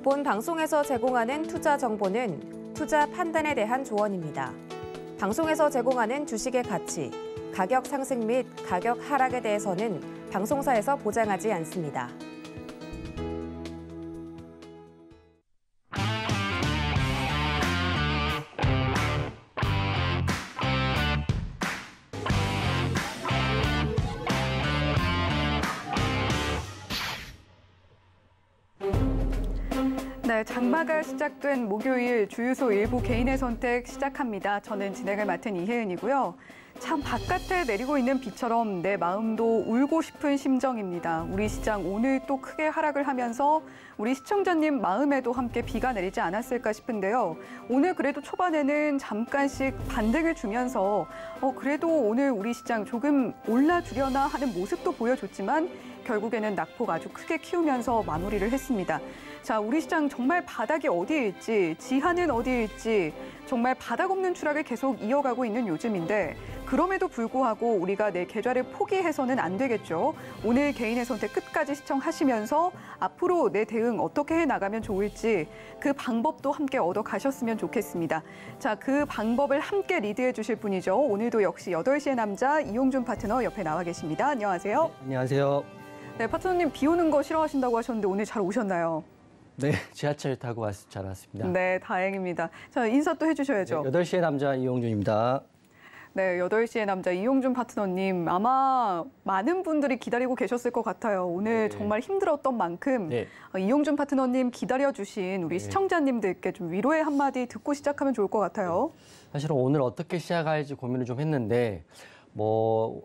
본 방송에서 제공하는 투자 정보는 투자 판단에 대한 조언입니다. 방송에서 제공하는 주식의 가치, 가격 상승 및 가격 하락에 대해서는 방송사에서 보장하지 않습니다. 네, 장마가 시작된 목요일 주유소 일부 개인의 선택 시작합니다. 저는 진행을 맡은 이혜은이고요. 참 바깥에 내리고 있는 비처럼 내 마음도 울고 싶은 심정입니다. 우리 시장 오늘 또 크게 하락을 하면서 우리 시청자님 마음에도 함께 비가 내리지 않았을까 싶은데요. 오늘 그래도 초반에는 잠깐씩 반등을 주면서 그래도 오늘 우리 시장 조금 올라주려나 하는 모습도 보여줬지만 결국에는 낙폭 아주 크게 키우면서 마무리를 했습니다. 자, 우리 시장 정말 바닥이 어디일지, 지하는 어디일지 정말 바닥 없는 추락을 계속 이어가고 있는 요즘인데 그럼에도 불구하고 우리가 내 계좌를 포기해서는 안 되겠죠. 오늘 개인의 선택 끝까지 시청하시면서 앞으로 내 대응 어떻게 해나가면 좋을지 그 방법도 함께 얻어가셨으면 좋겠습니다. 자, 그 방법을 함께 리드해 주실 분이죠. 오늘도 역시 8시의 남자 이용준 파트너 옆에 나와 계십니다. 안녕하세요. 네, 안녕하세요. 네, 파트너님 비 오는 거 싫어하신다고 하셨는데 오늘 잘 오셨나요? 네, 지하철 타고 잘 왔습니다. 네, 다행입니다. 자, 인사 또 해주셔야죠. 네, 8시의 남자 이용준입니다. 네, 8시의 남자 이용준 파트너님. 아마 많은 분들이 기다리고 계셨을 것 같아요. 오늘 정말 힘들었던 만큼 이용준 파트너님 기다려주신 우리 시청자님들께 좀 위로의 한마디 듣고 시작하면 좋을 것 같아요. 사실은 오늘 어떻게 시작할지 고민을 좀 했는데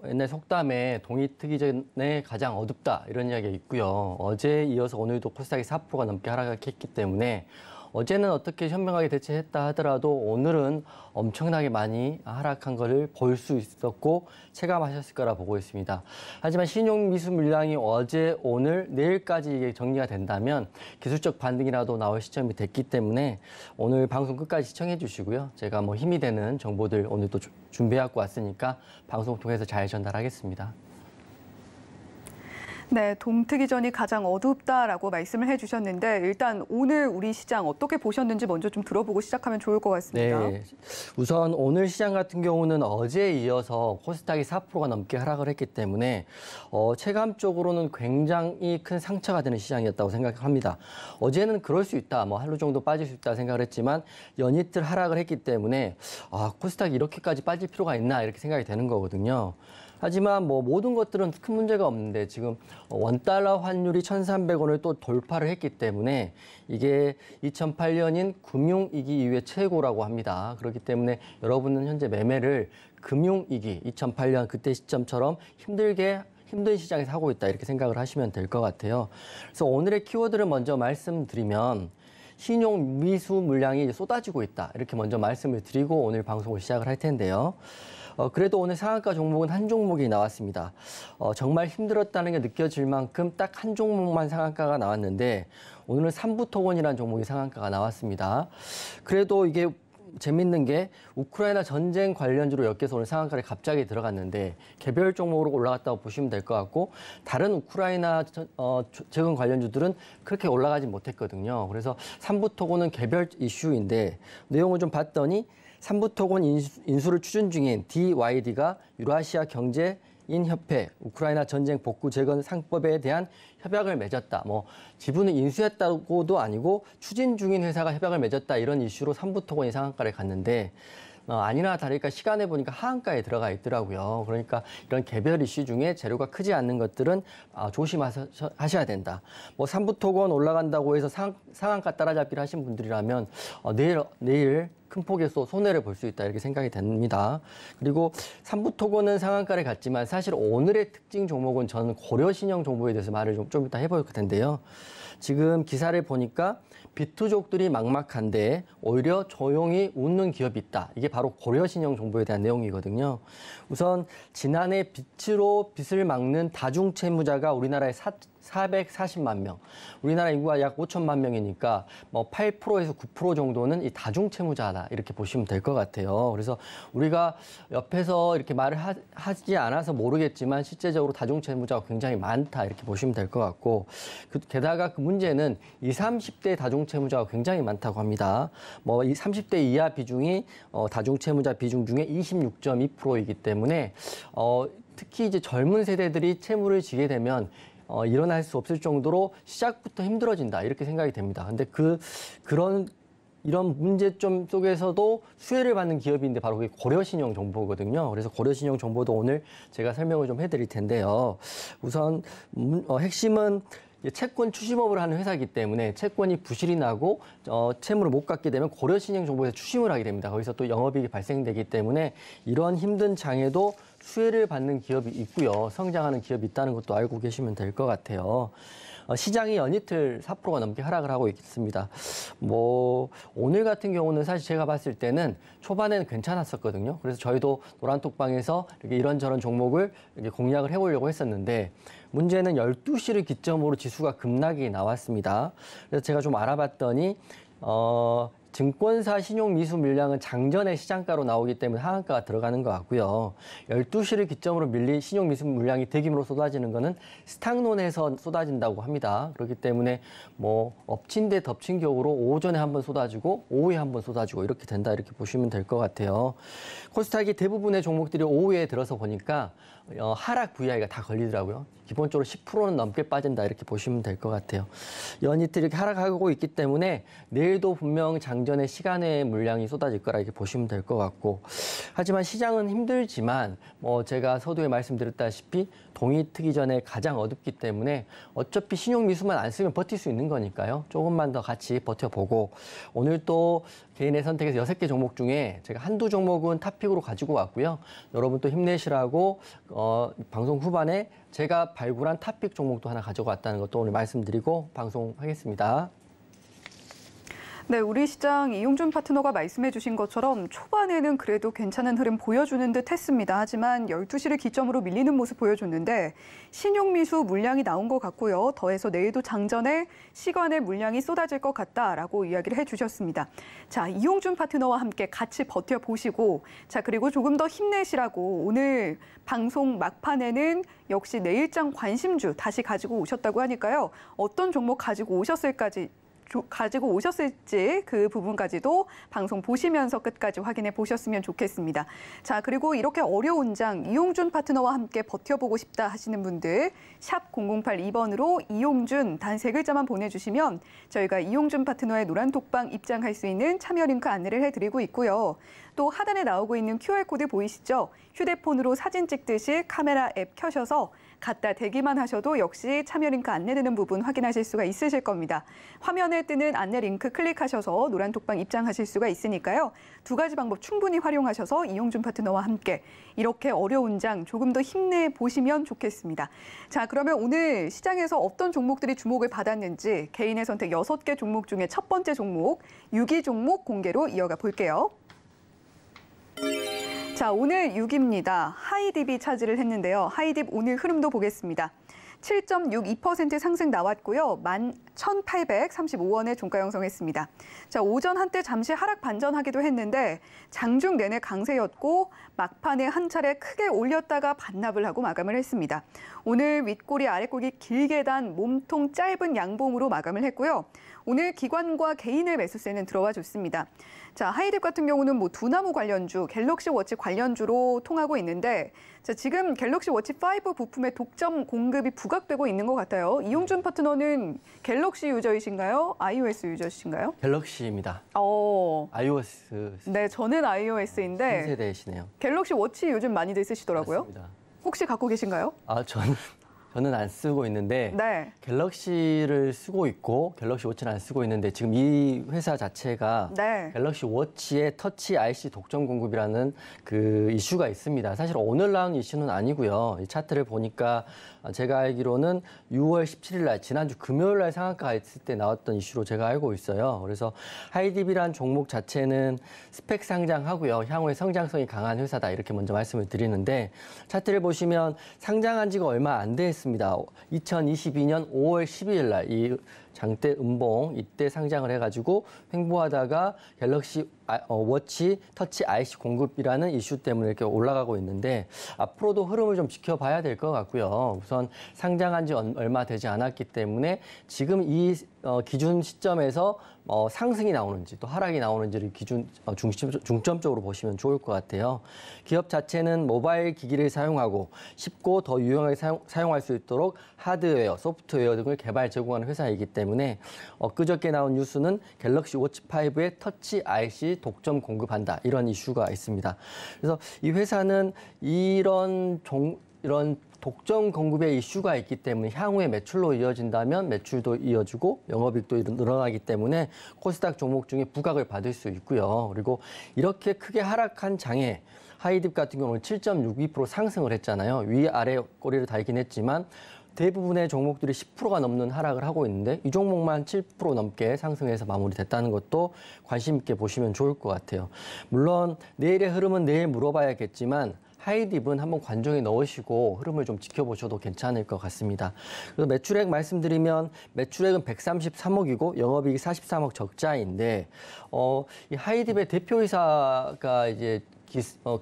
옛날 속담에 동이 트기 전에 가장 어둡다 이런 이야기가 있고요. 어제에 이어서 오늘도 코스닥이 4%가 넘게 하락했기 때문에 어제는 어떻게 현명하게 대처했다 하더라도 오늘은 엄청나게 많이 하락한 것을 볼 수 있었고 체감하셨을 거라 보고 있습니다. 하지만 신용 미수 물량이 어제, 오늘, 내일까지 이게 정리가 된다면 기술적 반등이라도 나올 시점이 됐기 때문에 오늘 방송 끝까지 시청해 주시고요. 제가 힘이 되는 정보들 오늘 또 준비해갖고 왔으니까 방송 통해서 잘 전달하겠습니다. 네, 동트기 전이 가장 어둡다라고 말씀을 해주셨는데 일단 오늘 우리 시장 어떻게 보셨는지 먼저 좀 들어보고 시작하면 좋을 것 같습니다. 네, 우선 오늘 시장 같은 경우는 어제에 이어서 코스닥이 4%가 넘게 하락을 했기 때문에 체감적으로는 굉장히 큰 상처가 되는 시장이었다고 생각합니다. 어제는 그럴 수 있다, 하루 정도 빠질 수 있다 생각을 했지만 연이틀 하락을 했기 때문에 코스닥이 이렇게까지 빠질 필요가 있나 이렇게 생각이 되는 거거든요. 하지만 모든 것들은 큰 문제가 없는데 지금 원달러 환율이 1,300원을 또 돌파를 했기 때문에 이게 2008년인 금융위기 이후에 최고라고 합니다. 그렇기 때문에 여러분은 현재 매매를 금융위기 2008년 그때 시점처럼 힘든 시장에서 하고 있다 이렇게 생각을 하시면 될 것 같아요. 그래서 오늘의 키워드를 먼저 말씀드리면 신용 미수 물량이 쏟아지고 있다 이렇게 먼저 말씀을 드리고 오늘 방송을 시작을 할 텐데요. 그래도 오늘 상한가 종목은 한 종목이 나왔습니다. 정말 힘들었다는 게 느껴질 만큼 딱 한 종목만 상한가가 나왔는데 오늘은 삼부토건이라는 종목이 상한가가 나왔습니다. 그래도 이게 재밌는 게 우크라이나 전쟁 관련주로 엮여서 오늘 상한가를 갑자기 들어갔는데 개별 종목으로 올라갔다고 보시면 될 것 같고 다른 우크라이나 재건 관련주들은 그렇게 올라가지 못했거든요. 그래서 삼부토건은 개별 이슈인데 내용을 좀 봤더니 삼부토건 인수를 추진 중인 DYD가 유라시아 경제인협회 우크라이나 전쟁 복구 재건 상법에 대한 협약을 맺었다. 지분을 인수했다고도 아니고 추진 중인 회사가 협약을 맺었다. 이런 이슈로 삼부토건이 상한가를 갔는데 아니나 다를까 시간에 보니까 하한가에 들어가 있더라고요. 그러니까 이런 개별 이슈 중에 재료가 크지 않는 것들은 조심하셔야 된다. 삼부토건 올라간다고 해서 상한가 따라잡기를 하신 분들이라면 내일 큰 폭의 손해를 볼 수 있다 이렇게 생각이 됩니다. 그리고 삼부토건은 상한가를 갔지만 사실 오늘의 특징 종목은 저는 고려신형 종목에 대해서 말을 좀 이따 해볼 텐데요. 지금 기사를 보니까 비투족들이 막막한데 오히려 조용히 웃는 기업이 있다. 이게 바로 고려신형 정보에 대한 내용이거든요. 우선 지난해 빚으로 빚을 막는 다중채무자가 우리나라에 440만 명. 우리나라 인구가 약 5천만 명이니까 뭐 8%에서 9% 정도는 이 다중채무자다 이렇게 보시면 될 것 같아요. 그래서 우리가 옆에서 이렇게 말을 하지 않아서 모르겠지만 실제적으로 다중채무자가 굉장히 많다 이렇게 보시면 될 것 같고 게다가 그 문제는 20, 30대 다중채무자가 굉장히 많다고 합니다. 뭐 이 30대 이하 비중이 다중채무자 비중 중에 26.2%이기 때문에 특히 이제 젊은 세대들이 채무를 지게 되면 일어날 수 없을 정도로 시작부터 힘들어진다 이렇게 생각이 됩니다. 근데 이런 문제점 속에서도 수혜를 받는 기업인데 바로 그게 고려신용 정보거든요. 그래서 고려신용 정보도 오늘 제가 설명을 좀 해드릴 텐데요. 우선 핵심은 채권 추심업을 하는 회사이기 때문에 채권이 부실이 나고 채무를 못 갚게 되면 고려신용 정보에서 추심을 하게 됩니다. 거기서 또 영업이익이 발생되기 때문에 이런 힘든 장에도 수혜를 받는 기업이 있고요. 성장하는 기업이 있다는 것도 알고 계시면 될 것 같아요. 시장이 연이틀 4%가 넘게 하락을 하고 있습니다. 뭐 오늘 같은 경우는 사실 제가 봤을 때는 초반에는 괜찮았었거든요. 그래서 저희도 노란톡방에서 이렇게 이런저런 종목을 이렇게 공략을 해보려고 했었는데 문제는 12시를 기점으로 지수가 급락이 나왔습니다. 그래서 제가 좀 알아봤더니 증권사 신용미수 물량은 장전의 시장가로 나오기 때문에 하한가가 들어가는 것 같고요. 12시를 기점으로 밀린 신용미수 물량이 대규모로 쏟아지는 것은 스탁론에서 쏟아진다고 합니다. 그렇기 때문에 뭐 엎친 데 덮친 격으로 오전에 한번 쏟아지고 오후에 한번 쏟아지고 이렇게 된다 이렇게 보시면 될 것 같아요. 코스닥이 대부분의 종목들이 오후에 들어서 보니까 하락 VI가 다 걸리더라고요. 기본적으로 10%는 넘게 빠진다 이렇게 보시면 될 것 같아요. 연이틀 이렇게 하락하고 있기 때문에 내일도 분명 장전의 시간의 물량이 쏟아질 거라 이렇게 보시면 될 것 같고 하지만 시장은 힘들지만 뭐 제가 서두에 말씀드렸다시피 동이 트기 전에 가장 어둡기 때문에 어차피 신용미수만 안 쓰면 버틸 수 있는 거니까요. 조금만 더 같이 버텨보고 오늘 또 개인의 선택에서 6개 종목 중에 제가 한두 종목은 탑픽으로 가지고 왔고요. 여러분 또 힘내시라고 방송 후반에 제가 발굴한 탑픽 종목도 하나 가지고 왔다는 것도 오늘 말씀드리고 방송하겠습니다. 네, 우리 시장 이용준 파트너가 말씀해 주신 것처럼 초반에는 그래도 괜찮은 흐름 보여주는 듯 했습니다. 하지만 12시를 기점으로 밀리는 모습 보여줬는데 신용미수 물량이 나온 것 같고요. 더해서 내일도 장전에 시간의 물량이 쏟아질 것 같다라고 이야기를 해주셨습니다. 자, 이용준 파트너와 함께 같이 버텨보시고 자, 그리고 조금 더 힘내시라고 오늘 방송 막판에는 역시 내일장 관심주 다시 가지고 오셨다고 하니까요. 어떤 종목 가지고 오셨을지 그 부분까지도 방송 보시면서 끝까지 확인해 보셨으면 좋겠습니다. 자, 그리고 이렇게 어려운 장 이용준 파트너와 함께 버텨보고 싶다 하시는 분들 샵 0082번으로 이용준 단 3글자만 보내주시면 저희가 이용준 파트너의 노란톡방 입장할 수 있는 참여 링크 안내를 해드리고 있고요. 또 하단에 나오고 있는 QR코드 보이시죠? 휴대폰으로 사진 찍듯이 카메라 앱 켜셔서 갖다 대기만 하셔도 역시 참여 링크 안내되는 부분 확인하실 수가 있으실 겁니다. 화면에 뜨는 안내 링크 클릭하셔서 노란톡방 입장하실 수가 있으니까요. 2가지 방법 충분히 활용하셔서 이용준 파트너와 함께 이렇게 어려운 장 조금 더 힘내보시면 좋겠습니다. 자, 그러면 오늘 시장에서 어떤 종목들이 주목을 받았는지 개인의 선택 6개 종목 중에 첫 번째 종목 6위 종목 공개로 이어가 볼게요. 자, 오늘 6위입니다. 하이딥이 차지를 했는데요. 하이딥 오늘 흐름도 보겠습니다. 7.62% 상승 나왔고요. 11,835원에 종가 형성했습니다. 자, 오전 한때 잠시 하락 반전하기도 했는데 장중 내내 강세였고 막판에 한 차례 크게 올렸다가 반납을 하고 마감을 했습니다. 오늘 윗꼬리 아랫꼬리 길게 단 몸통 짧은 양봉으로 마감을 했고요. 오늘 기관과 개인의 매수세는 들어와 줬습니다. 자, 하이딥 같은 경우는 뭐 두나무 관련주, 갤럭시 워치 관련주로 통하고 있는데 자, 지금 갤럭시 워치 5 부품의 독점 공급이 부각되고 있는 것 같아요. 이용준 파트너는 갤럭시 유저이신가요? iOS 유저이신가요? 갤럭시입니다. iOS. 네, 저는 iOS인데 신세대시네요. 갤럭시 워치 요즘 많이들 쓰시더라고요. 맞습니다. 혹시 혹시 갖고 계신가요? 저는 안 쓰고 있는데 네. 갤럭시를 쓰고 있고 갤럭시 워치는 안 쓰고 있는데 지금 이 회사 자체가 네. 갤럭시 워치의 터치 IC 독점 공급이라는 그 이슈가 있습니다. 사실 오늘 나온 이슈는 아니고요. 이 차트를 보니까 제가 알기로는 6월 17일 날 지난주 금요일 날 상한가가 있을 때 나왔던 이슈로 제가 알고 있어요. 그래서 하이딥이란 종목 자체는 스펙 상장하고요. 향후에 성장성이 강한 회사다 이렇게 먼저 말씀을 드리는데 차트를 보시면 상장한 지가 얼마 안 됐습니다. 있습니다. 2022년 5월 12일 날 이 장대 음봉 이때 상장을 해가지고 횡보하다가 갤럭시 워치 터치 IC 공급이라는 이슈 때문에 이렇게 올라가고 있는데 앞으로도 흐름을 좀 지켜봐야 될 것 같고요. 우선 상장한 지 얼마 되지 않았기 때문에 지금 이 기준 시점에서 상승이 나오는지 또 하락이 나오는지를 중점적으로 보시면 좋을 것 같아요. 기업 자체는 모바일 기기를 사용하고 쉽고 더 유용하게 사용할 수 있도록 하드웨어, 소프트웨어 등을 개발 제공하는 회사이기 때문에 엊그저께 나온 뉴스는 갤럭시 워치 5에 터치 IC 독점 공급한다 이런 이슈가 있습니다. 그래서 이 회사는 이런 독점 공급의 이슈가 있기 때문에 향후에 매출로 이어진다면 매출도 이어지고 영업이익도 늘어나기 때문에 코스닥 종목 중에 부각을 받을 수 있고요. 그리고 이렇게 크게 하락한 장에 하이딥 같은 경우는 7.62% 상승을 했잖아요. 위아래 꼬리를 달긴 했지만 대부분의 종목들이 10%가 넘는 하락을 하고 있는데 이 종목만 7% 넘게 상승해서 마무리됐다는 것도 관심 있게 보시면 좋을 것 같아요. 물론 내일의 흐름은 내일 물어봐야겠지만 하이딥은 한번 관종에 넣으시고 흐름을 좀 지켜보셔도 괜찮을 것 같습니다. 그래서 매출액 말씀드리면 매출액은 133억이고 영업이익이 43억 적자인데 이 하이딥의 대표이사가 이제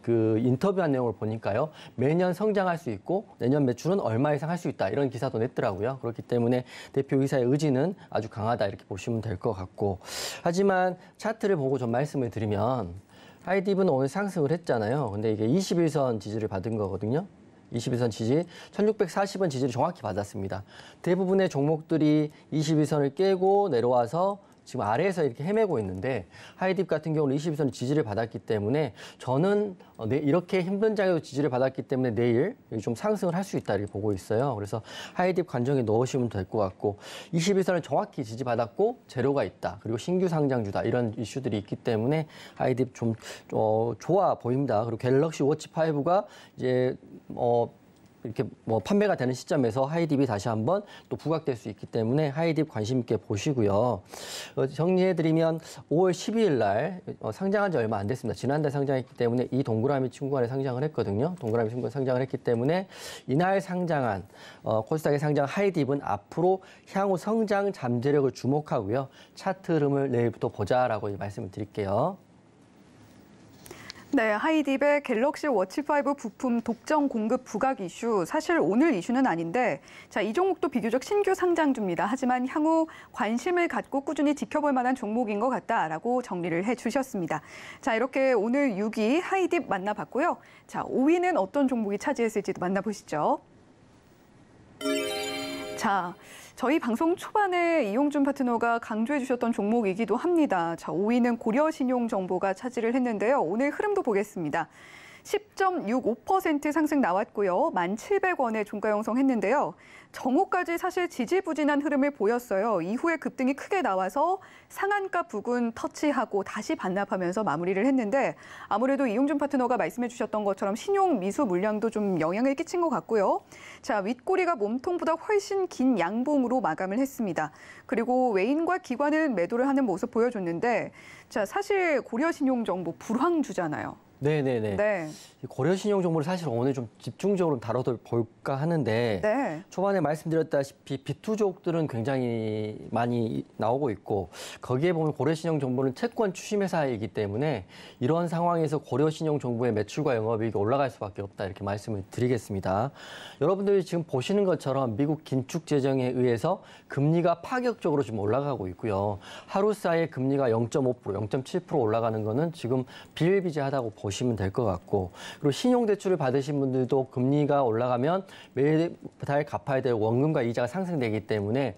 그 인터뷰한 내용을 보니까요. 매년 성장할 수 있고 내년 매출은 얼마 이상 할 수 있다. 이런 기사도 냈더라고요. 그렇기 때문에 대표이사의 의지는 아주 강하다. 이렇게 보시면 될 것 같고. 하지만 차트를 보고 좀 말씀을 드리면 하이딥은 오늘 상승을 했잖아요. 근데 이게 21선 지지를 받은 거거든요. 21선 지지, 1640원 지지를 정확히 받았습니다. 대부분의 종목들이 21선을 깨고 내려와서 지금 아래에서 이렇게 헤매고 있는데 하이딥 같은 경우는 22선 지지를 받았기 때문에 저는 이렇게 힘든 장에도 지지를 받았기 때문에 내일 좀 상승을 할 수 있다 이렇게 보고 있어요. 그래서 하이딥 관정에 넣으시면 될 것 같고 22선을 정확히 지지받았고 재료가 있다. 그리고 신규 상장주다. 이런 이슈들이 있기 때문에 하이딥 좀 좋아 보입니다. 그리고 갤럭시 워치 5가 이제 이렇게 판매가 되는 시점에서 하이딥이 다시 한번 또 부각될 수 있기 때문에 하이딥 관심 있게 보시고요. 정리해드리면 5월 12일 날 상장한 지 얼마 안 됐습니다. 지난달 상장했기 때문에 이 동그라미 친구간에 상장을 했거든요. 동그라미 친구간에 상장을 했기 때문에 이날 상장한 코스닥에 상장 하이딥은 앞으로 향후 성장 잠재력을 주목하고요. 차트 흐름을 내일부터 보자라고 말씀을 드릴게요. 네, 하이딥의 갤럭시 워치 5 부품 독점 공급 부각 이슈, 사실 오늘 이슈는 아닌데 자, 이 종목도 비교적 신규 상장주입니다. 하지만 향후 관심을 갖고 꾸준히 지켜볼 만한 종목인 것 같다라고 정리를 해주셨습니다. 자, 이렇게 오늘 6위 하이딥 만나봤고요. 자, 5위는 어떤 종목이 차지했을지도 만나보시죠. 자, 저희 방송 초반에 이용준 파트너가 강조해 주셨던 종목이기도 합니다. 자, 5위는 고려신용정보가 차지를 했는데요. 오늘 흐름도 보겠습니다. 10.65% 상승 나왔고요. 1,700원에 종가 형성했는데요. 정오까지 사실 지지부진한 흐름을 보였어요. 이후에 급등이 크게 나와서 상한가 부근 터치하고 다시 반납하면서 마무리를 했는데 아무래도 이용준 파트너가 말씀해 주셨던 것처럼 신용 미수 물량도 좀 영향을 끼친 것 같고요. 자, 윗꼬리가 몸통보다 훨씬 긴 양봉으로 마감을 했습니다. 그리고 외인과 기관은 매도를 하는 모습 보여줬는데 자, 사실 고려신용정보 불황주잖아요. 네네네. 네. 고려신용정보를 사실 오늘 좀 집중적으로 다뤄볼까 하는데 네. 초반에 말씀드렸다시피 비투족들은 굉장히 많이 나오고 있고 거기에 보면 고려신용정보는 채권 추심회사이기 때문에 이런 상황에서 고려신용정보의 매출과 영업이익이 올라갈 수밖에 없다 이렇게 말씀을 드리겠습니다. 여러분들이 지금 보시는 것처럼 미국 긴축 재정에 의해서 금리가 파격적으로 지금 올라가고 있고요. 하루 사이에 금리가 0.5%, 0.7% 올라가는 거는 지금 비일비재하다고 보시면 될 것 같고 그리고 신용대출을 받으신 분들도 금리가 올라가면 매달 갚아야 될 원금과 이자가 상승되기 때문에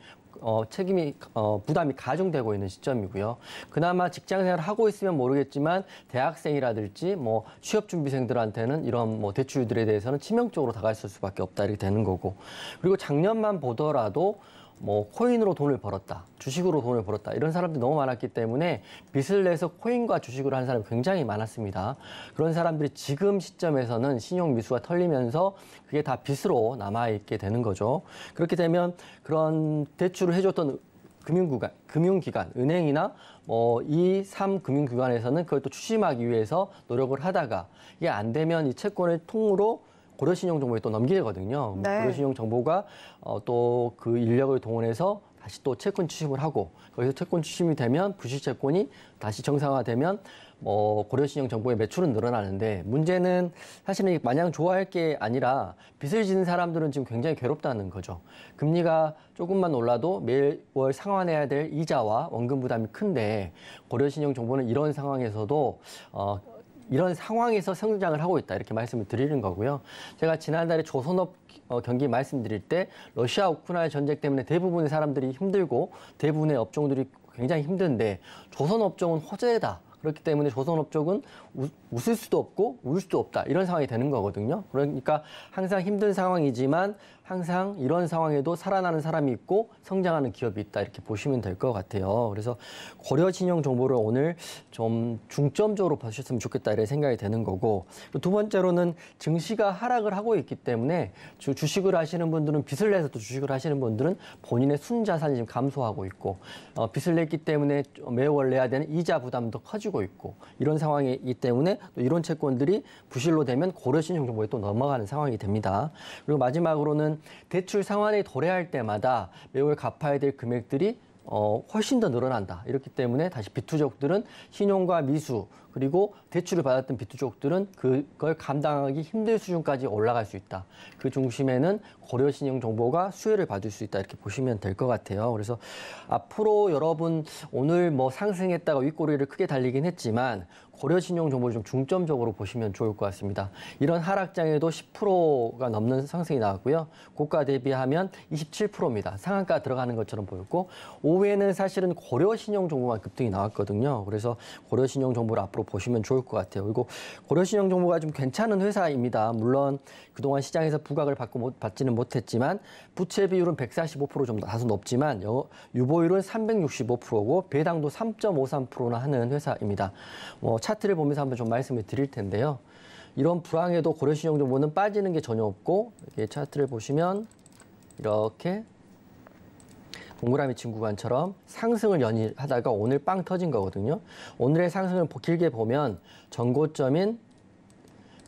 부담이 가중되고 있는 시점이고요. 그나마 직장생활을 하고 있으면 모르겠지만 대학생이라든지 취업준비생들한테는 이런 대출들에 대해서는 치명적으로 다가설 수밖에 없다 이렇게 되는 거고 그리고 작년만 보더라도 코인으로 돈을 벌었다, 주식으로 돈을 벌었다 이런 사람들이 너무 많았기 때문에 빚을 내서 코인과 주식을 하는 사람이 굉장히 많았습니다. 그런 사람들이 지금 시점에서는 신용 미수가 털리면서 그게 다 빚으로 남아있게 되는 거죠. 그렇게 되면 그런 대출을 해줬던 금융기관, 은행이나 2, 3 금융기관에서는 그걸 또 추심하기 위해서 노력을 하다가 이게 안 되면 이 채권을 통으로 고려신용정보에 또 넘기거든요. 네. 고려신용정보가 또 그 인력을 동원해서 다시 또 채권 추심을 하고 거기서 채권 추심이 되면 부실채권이 다시 정상화되면 고려신용정보의 매출은 늘어나는데 문제는 사실은 마냥 좋아할 게 아니라 빚을 지는 사람들은 지금 굉장히 괴롭다는 거죠. 금리가 조금만 올라도 매월 상환해야 될 이자와 원금 부담이 큰데 고려신용정보는 이런 상황에서도 이런 상황에서 성장을 하고 있다 이렇게 말씀을 드리는 거고요. 제가 지난달에 조선업 경기 말씀드릴 때 러시아 우크라이나 전쟁 때문에 대부분의 사람들이 힘들고 대부분의 업종들이 굉장히 힘든데 조선업종은 호재다. 그렇기 때문에 조선업 쪽은 웃을 수도 없고 울 수도 없다. 이런 상황이 되는 거거든요. 그러니까 항상 힘든 상황이지만 항상 이런 상황에도 살아나는 사람이 있고 성장하는 기업이 있다. 이렇게 보시면 될 것 같아요. 그래서 고려신용정보를 오늘 좀 중점적으로 보셨으면 좋겠다. 이런 생각이 되는 거고 두 번째로는 증시가 하락을 하고 있기 때문에 주식을 하시는 분들은 빚을 내서 또 주식을 하시는 분들은 본인의 순자산이 지금 감소하고 있고 빚을 냈기 때문에 매월 내야 되는 이자 부담도 커지고 있고 이런 상황이기 때문에 또 이런 채권들이 부실로 되면 고려신용정보에 또 넘어가는 상황이 됩니다. 그리고 마지막으로는 대출 상환이 도래할 때마다 매월 갚아야 될 금액들이 훨씬 더 늘어난다. 이렇기 때문에 다시 비투족들은 신용과 미수 그리고 대출을 받았던 비투족들은 그걸 감당하기 힘들 수준까지 올라갈 수 있다. 그 중심에는 고려신용정보가 수혜를 받을 수 있다. 이렇게 보시면 될 것 같아요. 그래서 앞으로 여러분 오늘 상승했다가 윗꼬리를 크게 달리긴 했지만 고려신용정보를 좀 중점적으로 보시면 좋을 것 같습니다. 이런 하락장에도 10%가 넘는 상승이 나왔고요. 고가 대비하면 27%입니다. 상한가 들어가는 것처럼 보였고 오후에는 사실은 고려신용정보만 급등이 나왔거든요. 그래서 고려신용정보를 앞으로 보시면 좋을 것 같아요. 그리고 고려신용정보가 좀 괜찮은 회사입니다. 물론 그동안 시장에서 부각을 받지는 못했지만 부채 비율은 145% 정도 다소 높지만 유보율은 365%고 배당도 3.53%나 하는 회사입니다. 차트를 보면서 한번 좀 말씀을 드릴 텐데요. 이런 불황에도 고려신용정보는 빠지는 게 전혀 없고 이렇게 차트를 보시면 이렇게 동그라미 친 구간처럼 상승을 연일하다가 오늘 빵 터진 거거든요. 오늘의 상승을 길게 보면 전고점인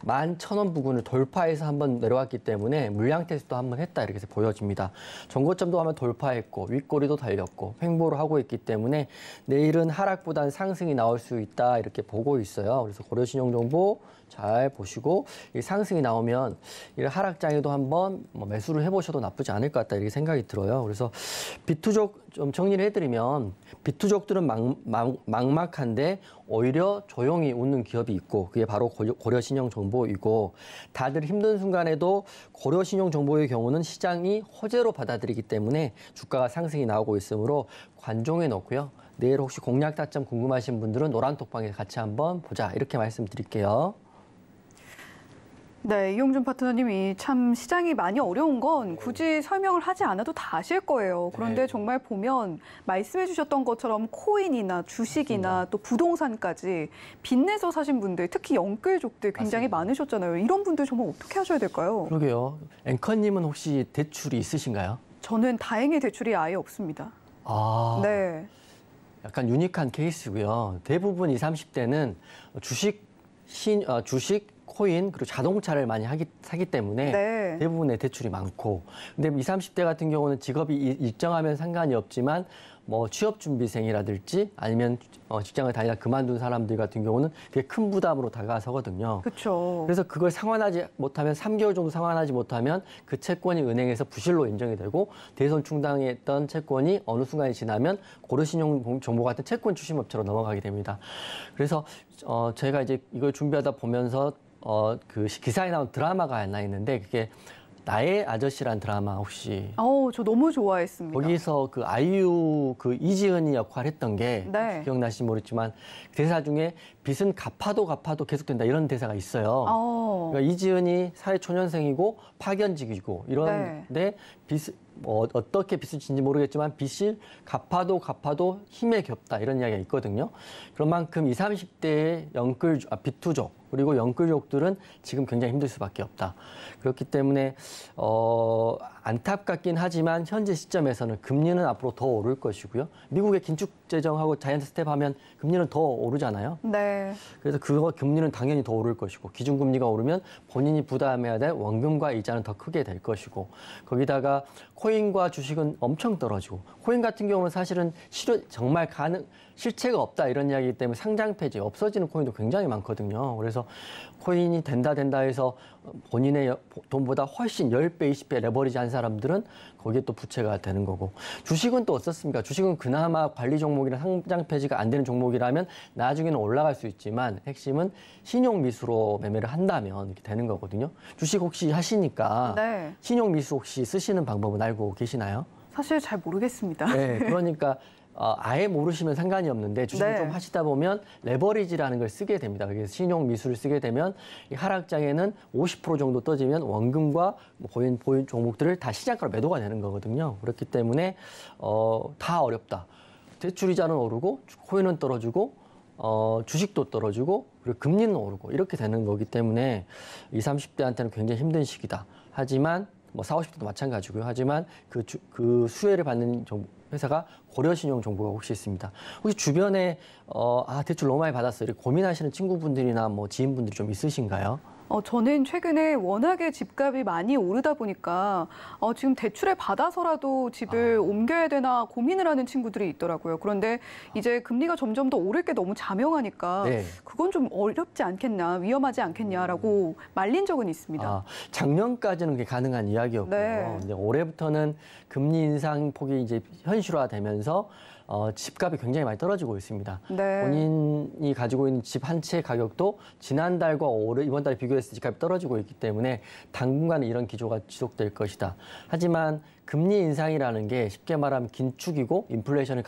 11,000원 부근을 돌파해서 한번 내려왔기 때문에 물량 테스트도 한번 했다 이렇게 해서 보여집니다. 전고점도 한번 돌파했고 윗꼬리도 달렸고 횡보를 하고 있기 때문에 내일은 하락보다는 상승이 나올 수 있다 이렇게 보고 있어요. 그래서 고려신용정보 잘 보시고 이 상승이 나오면 이 하락장에도 한번 매수를 해보셔도 나쁘지 않을 것 같다 이렇게 생각이 들어요. 그래서 비투족 좀 정리를 해드리면 비투족들은 막막한데 오히려 조용히 웃는 기업이 있고 그게 바로 고려신용정보이고 다들 힘든 순간에도 고려신용정보의 경우는 시장이 호재로 받아들이기 때문에 주가가 상승이 나오고 있으므로 관종해 놓고요. 내일 혹시 공략 타점 궁금하신 분들은 노란톡방에 같이 한번 보자 이렇게 말씀드릴게요. 네, 이용준 파트너님이 참 시장이 많이 어려운 건 굳이 설명을 하지 않아도 다 아실 거예요. 그런데 네. 정말 보면 말씀해 주셨던 것처럼 코인이나 주식이나 맞습니다. 또 부동산까지 빚내서 사신 분들, 특히 영끌족들 굉장히 맞습니다. 많으셨잖아요. 이런 분들 정말 어떻게 하셔야 될까요? 그러게요. 앵커님은 혹시 대출이 있으신가요? 저는 다행히 대출이 아예 없습니다. 아, 네. 약간 유니크한 케이스고요. 대부분 20, 30대는 주식, 코인, 그리고 자동차를 많이 사기 때문에 네. 대부분의 대출이 많고. 근데 20, 30대 같은 경우는 직업이 일정하면 상관이 없지만 취업준비생이라든지 아니면 직장을 다니다 그만둔 사람들 같은 경우는 되게 큰 부담으로 다가서거든요. 그렇죠. 그래서 그걸 상환하지 못하면 3개월 정도 상환하지 못하면 그 채권이 은행에서 부실로 인정이 되고 대손 충당했던 채권이 어느 순간이 지나면 고려신용정보 같은 채권 추심업체로 넘어가게 됩니다. 그래서 제가 이제 이걸 준비하다 보면서 그 기사에 나온 드라마가 하나 있는데 그게 나의 아저씨란 드라마 혹시 저 너무 좋아했습니다. 거기서 그 아이유 그 이지은이 역할을 했던 게 네. 기억나실지 모르겠지만 대사 중에 빚은 갚아도 계속된다 이런 대사가 있어요. 그러니까 이지은이 사회초년생이고 파견직이고 이런데 빚 어떻게 빚을 진지 모르겠지만 빚을 갚아도 힘에 겹다 이런 이야기가 있거든요. 그런 만큼 20, 30대의 비투족 그리고 영끌족들은 지금 굉장히 힘들 수밖에 없다. 그렇기 때문에 안타깝긴 하지만 현재 시점에서는 금리는 앞으로 더 오를 것이고요. 미국의 긴축 재정하고 자이언트 스텝 하면 금리는 더 오르잖아요. 네. 그래서 그거 금리는 당연히 더 오를 것이고 기준금리가 오르면 본인이 부담해야 될 원금과 이자는 더 크게 될 것이고 거기다가 코인과 주식은 엄청 떨어지고 코인 같은 경우는 사실은 정말 실체가 없다 이런 이야기이기 때문에 상장 폐지 없어지는 코인도 굉장히 많거든요. 그래서 코인이 된다 해서 본인의 돈보다 훨씬 10배, 20배 레버리지 한 사람들은 거기에 또 부채가 되는 거고 주식은 또 어떻습니까? 주식은 그나마 관리 종목이나 상장 폐지가 안 되는 종목이라면 나중에는 올라갈 수 있지만 핵심은 신용 미수로 매매를 한다면 이렇게 되는 거거든요. 주식 혹시 하시니까 네. 신용 미수 혹시 쓰시는 방법은 알고 계시나요? 사실 잘 모르겠습니다. 네, 그러니까 아예 모르시면 상관이 없는데 주식을 네. 좀 하시다 보면 레버리지라는 걸 쓰게 됩니다. 그래서 신용 미수를 쓰게 되면 이 하락장에는 50% 정도 떠지면 원금과 보유 종목들을 다 시장가로 매도가 되는 거거든요. 그렇기 때문에 다 어렵다. 대출이자는 오르고 코인은 떨어지고 주식도 떨어지고 그리고 금리는 오르고 이렇게 되는 거기 때문에 20, 30대한테는 굉장히 힘든 시기다. 하지만 40, 50대도 마찬가지고요. 하지만 그 수혜를 받는 회사가 고려신용정보가 혹시 있습니다. 혹시 주변에 대출 너무 많이 받았어 이렇게 고민하시는 친구분들이나 지인분들이 좀 있으신가요? 저는 최근에 워낙에 집값이 많이 오르다 보니까 지금 대출을 받아서라도 집을 옮겨야 되나 고민을 하는 친구들이 있더라고요. 그런데 이제 금리가 점점 더 오를 게 너무 자명하니까 네. 그건 좀 어렵지 않겠냐, 위험하지 않겠냐라고 말린 적은 있습니다. 작년까지는 그게 가능한 이야기였고요. 네. 근데 올해부터는 금리 인상 폭이 이제 현실화되면서 집값이 굉장히 많이 떨어지고 있습니다. 네. 본인이 가지고 있는 집 한 채 가격도 지난달과 이번 달에 비교했을 때 집값이 떨어지고 있기 때문에 당분간은 이런 기조가 지속될 것이다. 하지만 금리 인상이라는 게 쉽게 말하면 긴축이고 인플레이션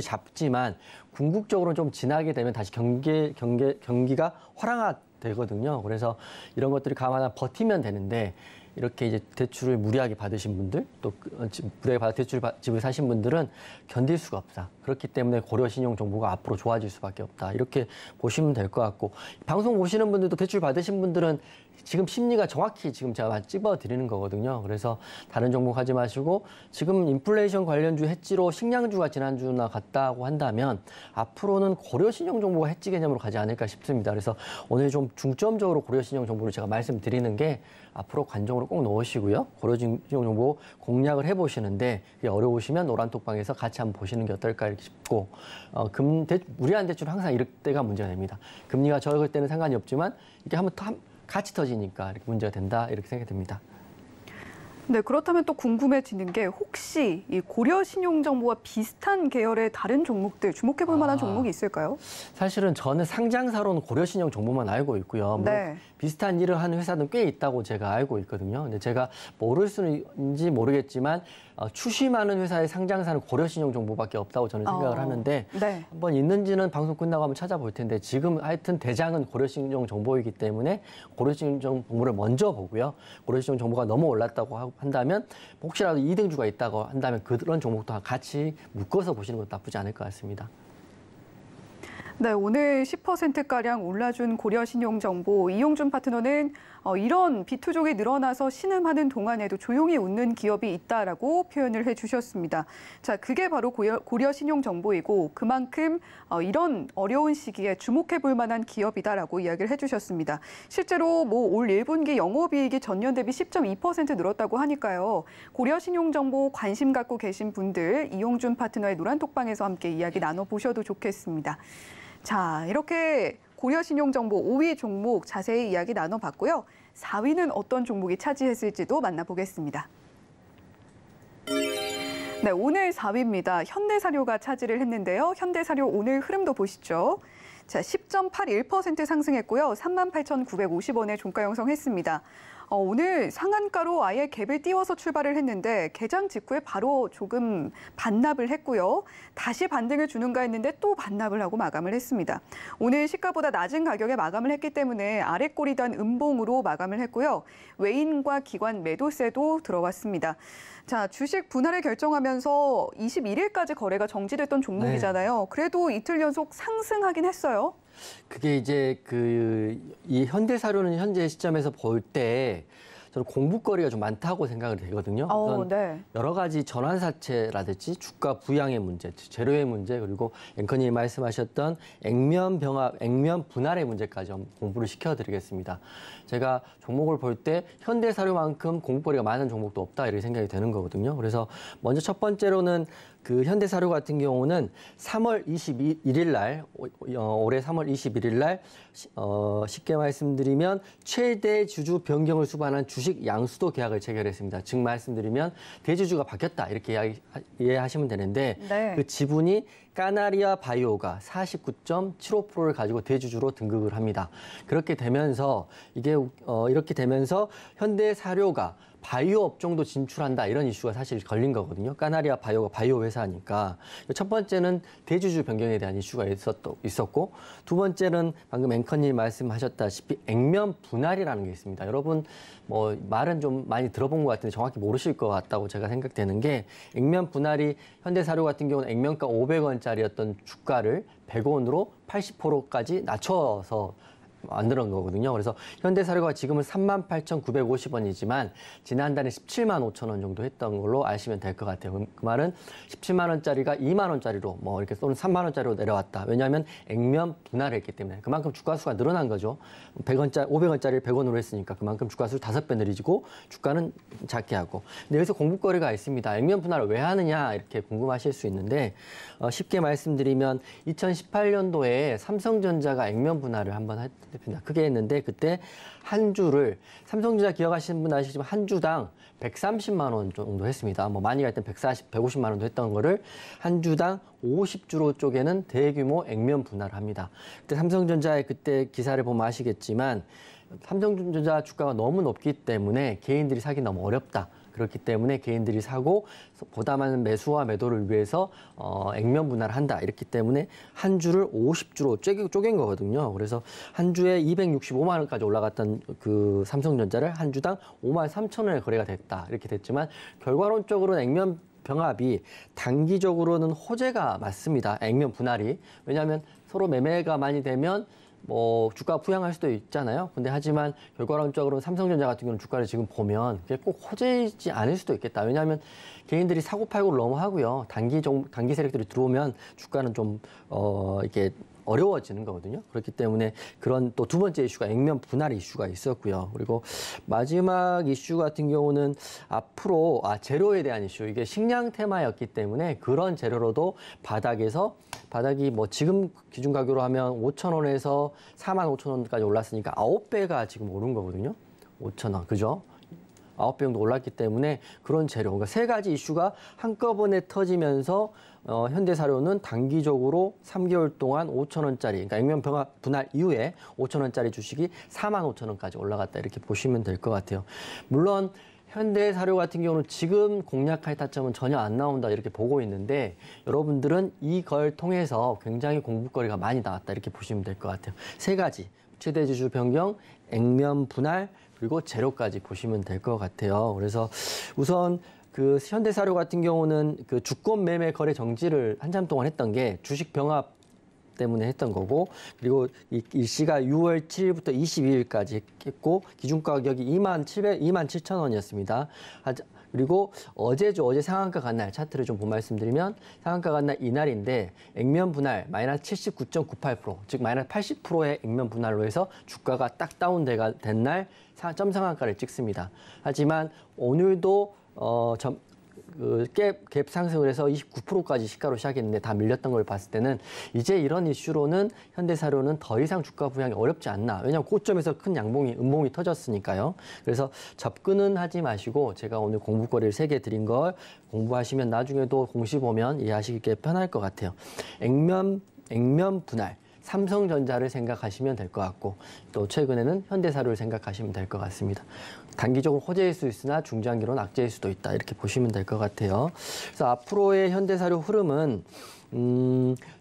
잡지만 궁극적으로는 좀 지나게 되면 다시 경기가 활황화되거든요. 그래서 이런 것들이 감안하면 버티면 되는데 이렇게 이제 대출을 무리하게 받으신 분들, 또 무리하게 받아 집을 사신 분들은 견딜 수가 없다. 그렇기 때문에 고려 신용 정보가 앞으로 좋아질 수밖에 없다. 이렇게 보시면 될 것 같고 방송 보시는 분들도 대출 받으신 분들은 지금 심리가 정확히 지금 제가 찝어 드리는 거거든요. 그래서 다른 종목 하지 마시고 지금 인플레이션 관련주 해지로 식량주가 지난주나 갔다고 한다면 앞으로는 고려 신용 정보가 해지 개념으로 가지 않을까 싶습니다. 그래서 오늘 좀 중점적으로 고려 신용 정보를 제가 말씀드리는 게 앞으로 관종으로 꼭 넣으시고요. 고려 신용 정보 공략을 해보시는데 그게 어려우시면 노란톡방에서 같이 한번 보시는 게 어떨까 이렇게 싶고 무리한 대출은 항상 이럴 때가 문제가 됩니다. 금리가 적을 때는 상관이 없지만 이게 한번 같이 터지니까 이렇게 문제가 된다 이렇게 생각이 듭니다. 네, 그렇다면 또 궁금해지는 게 혹시 이 고려 신용정보와 비슷한 계열의 다른 종목들 주목해 볼 만한 종목이 있을까요? 사실은 저는 상장사로는 고려 신용 정보만 알고 있고요. 네. 비슷한 일을 하는 회사들은 꽤 있다고 제가 알고 있거든요. 근데 제가 모를 수는 있는지 모르겠지만 추심하는 회사의 상장사는 고려 신용 정보밖에 없다고 저는 생각을 하는데 네. 한번 있는지는 방송 끝나고 한번 찾아볼 텐데 지금 하여튼 대장은 고려 신용 정보이기 때문에 고려 신용 정보를 먼저 보고요. 고려 신용 정보가 너무 올랐다고 한다면 혹시라도 2등주가 있다고 한다면 그런 종목도 같이 묶어서 보시는 것도 나쁘지 않을 것 같습니다. 네, 오늘 10%가량 올라준 고려신용정보 이용준 파트너는 이런 비투족이 늘어나서 신음하는 동안에도 조용히 웃는 기업이 있다라고 표현을 해주셨습니다. 자, 그게 바로 고려신용정보이고 그만큼 이런 어려운 시기에 주목해 볼 만한 기업이다라고 이야기를 해주셨습니다. 실제로 올 1분기 영업이익이 전년 대비 10.2% 늘었다고 하니까요. 고려신용정보 관심 갖고 계신 분들 이용준 파트너의 노란톡방에서 함께 이야기 나눠보셔도 좋겠습니다. 자, 이렇게 고려신용정보 5위 종목 자세히 이야기 나눠봤고요. 4위는 어떤 종목이 차지했을지도 만나보겠습니다. 네, 오늘 4위입니다. 현대사료가 차지를 했는데요. 현대사료 오늘 흐름도 보시죠. 자, 10.81% 상승했고요. 38,950원에 종가 형성했습니다. 오늘 상한가로 아예 갭을 띄워서 출발을 했는데 개장 직후에 바로 조금 반납을 했고요. 다시 반등을 주는가 했는데 또 반납을 하고 마감을 했습니다. 오늘 시가보다 낮은 가격에 마감을 했기 때문에 아래 꼬리 단 음봉으로 마감을 했고요. 외인과 기관 매도세도 들어왔습니다. 자, 주식 분할을 결정하면서 21일까지 거래가 정지됐던 종목이잖아요. 네. 그래도 이틀 연속 상승하긴 했어요. 그게 이제 이 현대사료는 현재 시점에서 볼 때 저는 공부거리가 좀 많다고 생각을 되거든요. 우선 네. 여러 가지 전환사채라든지 주가 부양의 문제, 재료의 문제, 그리고 앵커님이 말씀하셨던 액면 병합, 액면 분할의 문제까지 좀 공부를 시켜드리겠습니다. 제가 종목을 볼 때 현대사료만큼 공부거리가 많은 종목도 없다 이렇게 생각이 되는 거거든요. 그래서 먼저 첫 번째로는 그 현대사료 같은 경우는 3월 21일 날, 올해 3월 21일 날, 쉽게 말씀드리면 최대 주주 변경을 수반한 주식 양수도 계약을 체결했습니다. 즉 말씀드리면 대주주가 바뀌었다 이렇게 이해하시면 되는데 네. 그 지분이 까나리아 바이오가 49.75%를 가지고 대주주로 등극을 합니다. 그렇게 되면서 이렇게 되면서 현대사료가 바이오 업종도 진출한다 이런 이슈가 사실 걸린 거거든요. 까나리아 바이오가 바이오 회사니까. 첫 번째는 대주주 변경에 대한 이슈가 있었고 두 번째는 방금 앵커님 말씀하셨다시피 액면 분할이라는 게 있습니다. 여러분 뭐 말은 좀 많이 들어본 것 같은데 정확히 모르실 것 같다고 제가 생각되는 게 액면 분할이 현대사료 같은 경우는 액면가 500원짜리였던 주가를 100원으로 80%까지 낮춰서 만드는 거거든요. 그래서 현대사료가 지금은 38,950원이지만 지난달에 17만 5천 원 정도 했던 걸로 아시면 될 것 같아요. 그 말은 17만 원짜리가 2만 원짜리로 뭐 이렇게 또는 3만 원짜리로 내려왔다. 왜냐하면 액면 분할을 했기 때문에 그만큼 주가 수가 늘어난 거죠. 500원짜리를 100원으로 했으니까 그만큼 주가 수를 5배 늘리고 주가는 작게 하고. 근데 여기서 공부거리가 있습니다. 액면 분할을 왜 하느냐 이렇게 궁금하실 수 있는데 쉽게 말씀드리면 2018년도에 삼성전자가 액면 분할을 한번 했습니다. 크게 했는데 그때 한 주를 삼성전자 기억하시는 분 아시지만 한 주당 130만 원 정도 했습니다. 뭐 많이 갈 땐 140, 150만 원도 했던 거를 한 주당 50주로 쪼개는 대규모 액면 분할을 합니다. 그때 삼성전자의 그때 기사를 보면 아시겠지만 삼성전자 주가가 너무 높기 때문에 개인들이 사기 너무 어렵다. 그렇기 때문에 개인들이 사고 보다 많은 매수와 매도를 위해서 액면 분할을 한다. 이렇기 때문에 한 주를 50주로 쪼갠 거거든요. 그래서 한 주에 265만 원까지 올라갔던 그 삼성전자를 한 주당 5만 3천 원에 거래가 됐다. 이렇게 됐지만 결과론적으로는 액면 병합이 단기적으로는 호재가 맞습니다. 액면 분할이. 왜냐하면 서로 매매가 많이 되면 뭐 주가 부양할 수도 있잖아요. 근데 하지만 결과론적으로 삼성전자 같은 경우는 주가를 지금 보면 그게 꼭 호재이지 않을 수도 있겠다. 왜냐하면 개인들이 사고 팔고를 너무 하고요. 단기 세력들이 들어오면 주가는 좀 이게 어려워지는 거거든요. 그렇기 때문에 그런 또 두 번째 이슈가 액면 분할 이슈가 있었고요. 그리고 마지막 이슈 같은 경우는 앞으로 재료에 대한 이슈. 이게 식량 테마였기 때문에 그런 재료로도 바닥이 뭐 지금 기준 가격으로 하면 5,000원에서 45,000원까지 올랐으니까 9배가 지금 오른 거거든요. 5,000원. 그죠? 9배 정도 올랐기 때문에 그런 재료, 그러니까 세 가지 이슈가 한꺼번에 터지면서 현대사료는 단기적으로 3개월 동안 5,000원짜리, 그러니까 액면 병합 분할 이후에 5,000원짜리 주식이 45,000원까지 올라갔다 이렇게 보시면 될 것 같아요. 물론 현대사료 같은 경우는 지금 공략할 타점은 전혀 안 나온다 이렇게 보고 있는데 여러분들은 이걸 통해서 굉장히 공부거리가 많이 나왔다 이렇게 보시면 될 것 같아요. 세 가지, 최대 주주 변경, 액면 분할, 그리고 재료까지 보시면 될 것 같아요. 그래서 우선 그 현대사료 같은 경우는 그 주권 매매 거래 정지를 한참 동안 했던 게 주식 병합 때문에 했던 거고, 그리고 일시가 6월 7일부터 22일까지 했고 기준 가격이 27,000원이었습니다. 그리고 어제죠. 어제 상한가 간 날 차트를 좀 말씀드리면 상한가 간 날 이날인데 액면 분할 마이너스 79.98%, 즉 마이너스 80%의 액면 분할로 해서 주가가 딱 다운된 날 점 상한가를 찍습니다. 하지만 오늘도 갭 상승을 해서 29%까지 시가로 시작했는데 다 밀렸던 걸 봤을 때는 이제 이런 이슈로는 현대사료는 더 이상 주가 부양이 어렵지 않나. 왜냐하면 고점에서 큰 음봉이 터졌으니까요. 그래서 접근은 하지 마시고 제가 오늘 공부거리를 3개 드린 걸 공부하시면 나중에도 공시 보면 이해하시기 편할 것 같아요. 액면 분할. 삼성전자를 생각하시면 될 것 같고 또 최근에는 현대사료를 생각하시면 될 것 같습니다. 단기적으로 호재일 수 있으나 중장기로는 악재일 수도 있다 이렇게 보시면 될 것 같아요. 그래서 앞으로의 현대사료 흐름은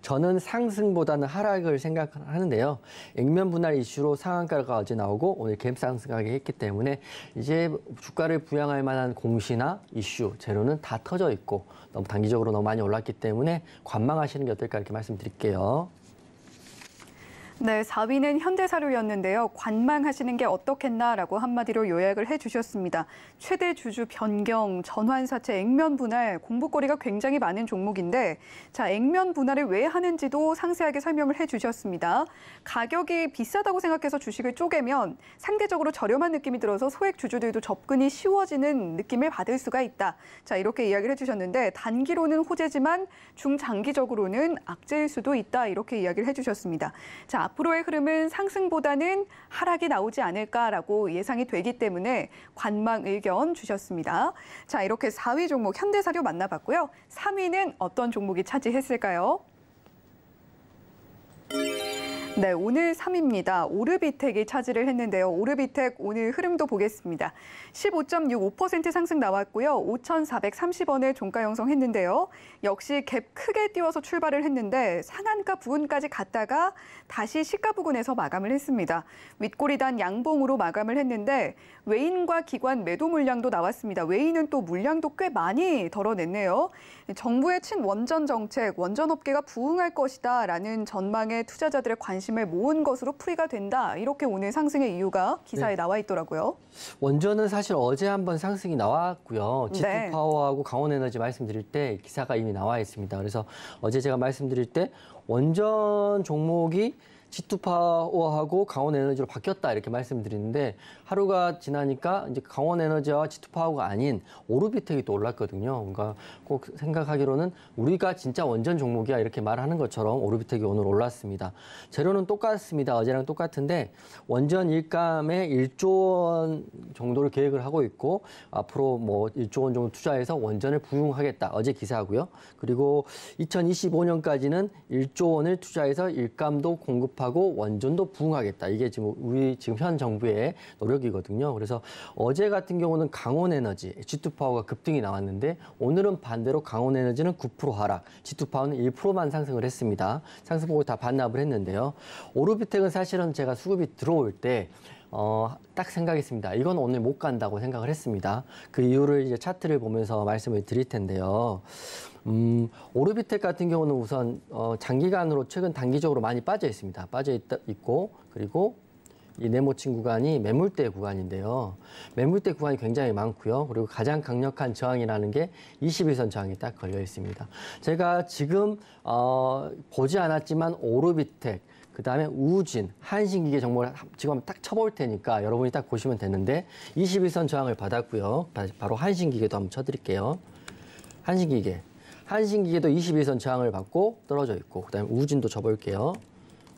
저는 상승보다는 하락을 생각하는데요. 액면 분할 이슈로 상한가가 어제 나오고 오늘 갭 상승하게 했기 때문에 이제 주가를 부양할 만한 공시나 이슈, 재료는 다 터져 있고 너무 단기적으로 너무 많이 올랐기 때문에 관망하시는 게 어떨까 이렇게 말씀드릴게요. 네, 4위는 현대사료였는데요. 관망하시는 게 어떻겠나라고 한마디로 요약을 해주셨습니다. 최대 주주 변경, 전환사채, 액면 분할, 공부거리가 굉장히 많은 종목인데 자, 액면 분할을 왜 하는지도 상세하게 설명을 해주셨습니다. 가격이 비싸다고 생각해서 주식을 쪼개면 상대적으로 저렴한 느낌이 들어서 소액 주주들도 접근이 쉬워지는 느낌을 받을 수가 있다. 자, 이렇게 이야기를 해주셨는데 단기로는 호재지만 중장기적으로는 악재일 수도 있다. 이렇게 이야기를 해주셨습니다. 자, 앞으로의 흐름은 상승보다는 하락이 나오지 않을까라고 예상이 되기 때문에 관망 의견 주셨습니다. 자, 이렇게 4위 종목 현대사료 만나봤고요. 3위는 어떤 종목이 차지했을까요? 네, 오늘 3위입니다. 오르비텍이 차지를 했는데요. 오르비텍 오늘 흐름도 보겠습니다. 15.65% 상승 나왔고요. 5,430원에 종가 형성했는데요. 역시 갭 크게 띄워서 출발을 했는데 상한가 부근까지 갔다가 다시 시가 부근에서 마감을 했습니다. 윗꼬리단 양봉으로 마감을 했는데 외인과 기관 매도 물량도 나왔습니다. 외인은 또 물량도 꽤 많이 덜어냈네요. 정부의 친원전 정책, 원전업계가 부흥할 것이다라는 전망에 투자자들의 관심을 모은 것으로 풀이가 된다. 이렇게 오늘 상승의 이유가 기사에 나와 있더라고요. 원전은 사실 어제 한번 상승이 나왔고요. G2파워하고 강원에너지 말씀드릴 때 기사가 이미 나와 있습니다. 그래서 어제 제가 말씀드릴 때 원전 종목이 G2파워하고 강원에너지로 바뀌었다 이렇게 말씀드리는데 하루가 지나니까 이제 강원에너지와 G2파워가 아닌 오르비텍이 또 올랐거든요. 그러니까 꼭 생각하기로는 우리가 진짜 원전 종목이야 이렇게 말하는 것처럼 오르비텍이 오늘 올랐습니다. 재료는 똑같습니다. 어제랑 똑같은데 원전 일감에 1조 원 정도를 계획을 하고 있고 앞으로 뭐 1조 원 정도 투자해서 원전을 부흥하겠다. 어제 기사고요. 그리고 2025년까지는 1조 원을 투자해서 일감도 공급하고 원전도 부흥하겠다. 이게 지금 우리 지금 현 정부의 노력이거든요. 그래서 어제 같은 경우는 강원에너지, G2파워가 급등이 나왔는데 오늘은 반대로 강원에너지는 9% 하락, G2파워는 1%만 상승을 했습니다. 상승폭을 다 반납을 했는데요. 오르비텍은 사실은 제가 수급이 들어올 때 딱 생각했습니다. 이건 오늘 못 간다고 생각을 했습니다. 그 이유를 이제 차트를 보면서 말씀을 드릴 텐데요. 오르비텍 같은 경우는 우선 장기간으로 최근 단기적으로 많이 빠져 있습니다. 있고 그리고 이 네모친 구간이 매물대 구간인데요. 매물대 구간이 굉장히 많고요. 그리고 가장 강력한 저항이라는 게 21선 저항이 딱 걸려 있습니다. 제가 지금 보지 않았지만 오르비텍 그다음에 우진, 한신기계 정보를 지금 딱 쳐볼 테니까 여러분이 딱 보시면 되는데 21선 저항을 받았고요. 바로 한신기계도 한번 쳐드릴게요. 한신기계도 21선 저항을 받고 떨어져 있고 그다음에 우진도 쳐볼게요.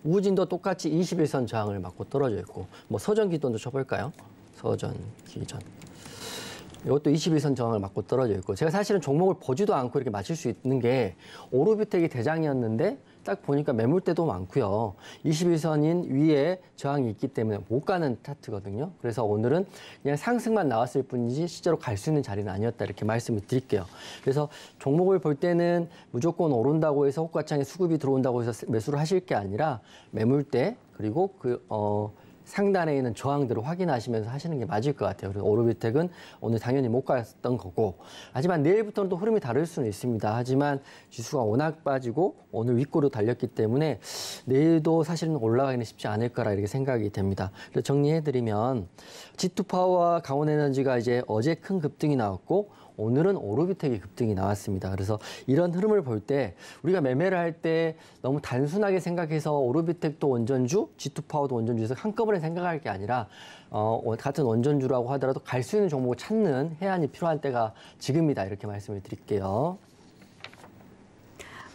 우진도 똑같이 21선 저항을 받고 떨어져 있고 뭐 서전기전도 쳐볼까요? 서전기전. 이것도 21선 저항을 맞고 떨어져 있고 제가 사실은 종목을 보지도 않고 이렇게 맞힐 수 있는 게 오르비텍이 대장이었는데 딱 보니까 매물대도 많고요. 21선인 위에 저항이 있기 때문에 못 가는 차트거든요. 그래서 오늘은 그냥 상승만 나왔을 뿐이지 실제로 갈 수 있는 자리는 아니었다 이렇게 말씀을 드릴게요. 그래서 종목을 볼 때는 무조건 오른다고 해서 호가창에 수급이 들어온다고 해서 매수를 하실 게 아니라 매물대 그리고 상단에 있는 저항들을 확인하시면서 하시는 게 맞을 것 같아요. 그래서 오르비텍은 오늘 당연히 못 갔던 거고 하지만 내일부터는 또 흐름이 다를 수는 있습니다. 하지만 지수가 워낙 빠지고 오늘 윗골로 달렸기 때문에 내일도 사실은 올라가기는 쉽지 않을 거라 이렇게 생각이 됩니다. 그래서 정리해드리면 G2파워와 강원에너지가 이제 어제 큰 급등이 나왔고 오늘은 오르비텍이 급등이 나왔습니다. 그래서 이런 흐름을 볼 때 우리가 매매를 할 때 너무 단순하게 생각해서 오르비텍도 원전주, G2파워도 원전주에서 한꺼번에 생각할 게 아니라 같은 원전주라고 하더라도 갈 수 있는 종목을 찾는 해안이 필요한 때가 지금이다 이렇게 말씀을 드릴게요.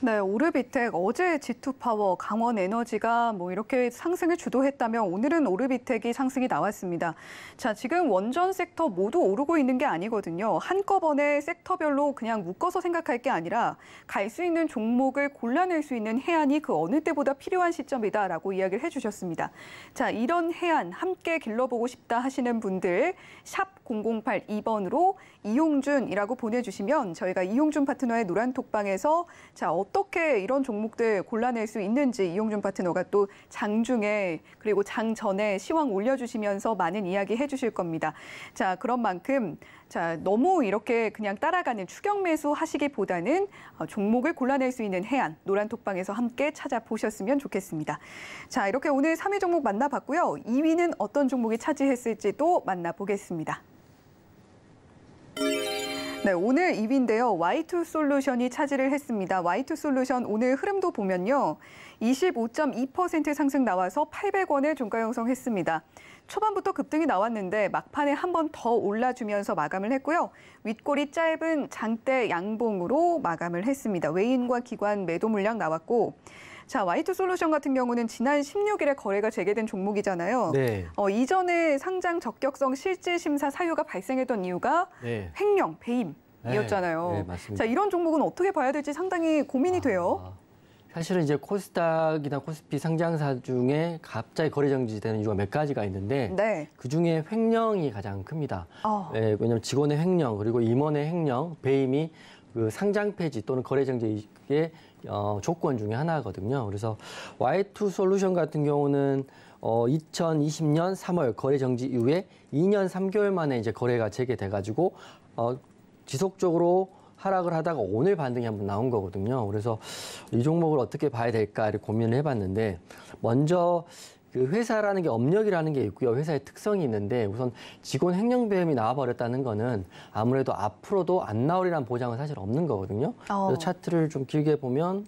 네, 오르비텍 어제 G2파워, 강원에너지가 뭐 이렇게 상승을 주도했다면 오늘은 오르비텍이 상승이 나왔습니다. 자, 지금 원전 섹터 모두 오르고 있는 게 아니거든요. 한꺼번에 섹터별로 그냥 묶어서 생각할 게 아니라 갈 수 있는 종목을 골라낼 수 있는 해안이 그 어느 때보다 필요한 시점이다라고 이야기를 해주셨습니다. 자, 이런 해안 함께 길러보고 싶다 하시는 분들 샵 0082번으로 이용준이라고 보내주시면 저희가 이용준 파트너의 노란톡방에서 자, 어떻게 이런 종목들 골라낼 수 있는지 이용준 파트너가 또 장중에 그리고 장 전에 시황 올려주시면서 많은 이야기 해주실 겁니다. 자, 그런 만큼 자, 너무 이렇게 그냥 따라가는 추격 매수 하시기보다는 종목을 골라낼 수 있는 해안, 노란톡방에서 함께 찾아보셨으면 좋겠습니다. 자, 이렇게 오늘 3위 종목 만나봤고요. 2위는 어떤 종목이 차지했을지도 만나보겠습니다. 네, 오늘 2위인데요. Y2솔루션이 차지를 했습니다. Y2솔루션 오늘 흐름도 보면요. 25.2% 상승 나와서 800원을 종가 형성했습니다. 초반부터 급등이 나왔는데 막판에 한 번 더 올라주면서 마감을 했고요. 윗골이 짧은 장대 양봉으로 마감을 했습니다. 외인과 기관 매도 물량 나왔고, 자, Y2솔루션 같은 경우는 지난 16일에 거래가 재개된 종목이잖아요. 네. 이전에 상장 적격성 실질 심사 사유가 발생했던 이유가 네. 횡령, 배임이었잖아요. 네, 맞습니다. 자, 이런 종목은 어떻게 봐야 될지 상당히 고민이 돼요. 사실은 이제 코스닥이나 코스피 상장사 중에 갑자기 거래 정지되는 이유가 몇 가지가 있는데 네. 그중에 횡령이 가장 큽니다. 네, 왜냐하면 직원의 횡령 그리고 임원의 횡령, 배임이 그 상장 폐지 또는 거래 정지의 조건 중에 하나거든요. 그래서 Y2솔루션 같은 경우는 2020년 3월 거래 정지 이후에 2년 3개월 만에 이제 거래가 재개돼가지고 지속적으로 하락을 하다가 오늘 반등이 한번 나온 거거든요. 그래서 이 종목을 어떻게 봐야 될까 이렇게 고민을 해봤는데 먼저 그 회사라는 게 업력이라는 게 있고요. 회사의 특성이 있는데 우선 직원 횡령 배임이 나와버렸다는 거는 아무래도 앞으로도 안 나오리란 보장은 사실 없는 거거든요. 그래서 차트를 좀 길게 보면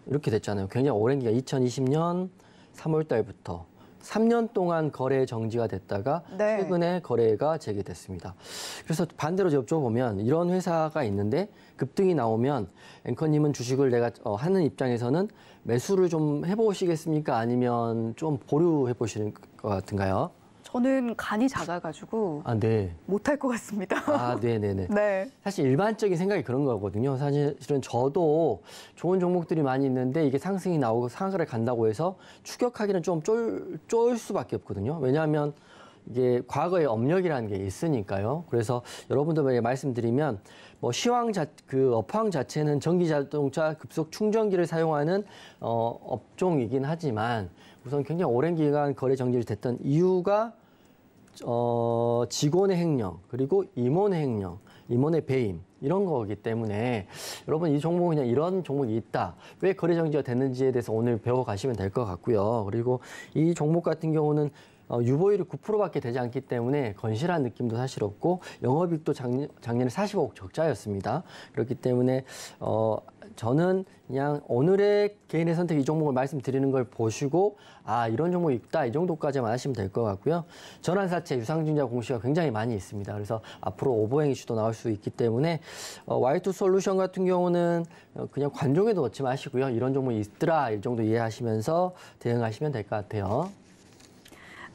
이렇게 됐잖아요. 굉장히 오랜 기간 2020년 3월 달부터 3년 동안 거래 정지가 됐다가 네. 최근에 거래가 재개됐습니다. 그래서 반대로 여쭤보면 이런 회사가 있는데 급등이 나오면 앵커님은 주식을 내가 하는 입장에서는 매수를 좀 해보시겠습니까? 아니면 좀 보류해 보시는 것 같은가요? 저는 간이 작아가지고 네. 못할 것 같습니다. 네네네. 네. 사실 일반적인 생각이 그런 거거든요. 사실은 저도 좋은 종목들이 많이 있는데 이게 상승이 나오고 상하를 간다고 해서 추격하기는 좀 쫄 수밖에 없거든요. 왜냐하면 이게 과거에 업력이라는 게 있으니까요. 그래서 여러분들에게 말씀드리면 뭐 업황 자체는 전기 자동차 급속 충전기를 사용하는 업종이긴 하지만 우선 굉장히 오랜 기간 거래 정지를 됐던 이유가 직원의 횡령, 그리고 임원의 횡령, 임원의 배임 이런 거기 때문에 여러분 이 종목은 그냥 이런 종목이 있다. 왜 거래 정지가 됐는지에 대해서 오늘 배워가시면 될 것 같고요. 그리고 이 종목 같은 경우는 유보율이 9%밖에 되지 않기 때문에 건실한 느낌도 사실 없고 영업이익도 작년에 45억 적자였습니다. 그렇기 때문에 저는 그냥 오늘의 개인의 선택 이 종목을 말씀드리는 걸 보시고 이런 종목이 있다 이 정도까지만 하시면 될 것 같고요. 전환사채 유상증자 공시가 굉장히 많이 있습니다. 그래서 앞으로 오버행 이슈도 나올 수 있기 때문에 Y2솔루션 같은 경우는 그냥 관종에 넣지 마시고요. 이런 종목이 있더라 이 정도 이해하시면서 대응하시면 될 것 같아요.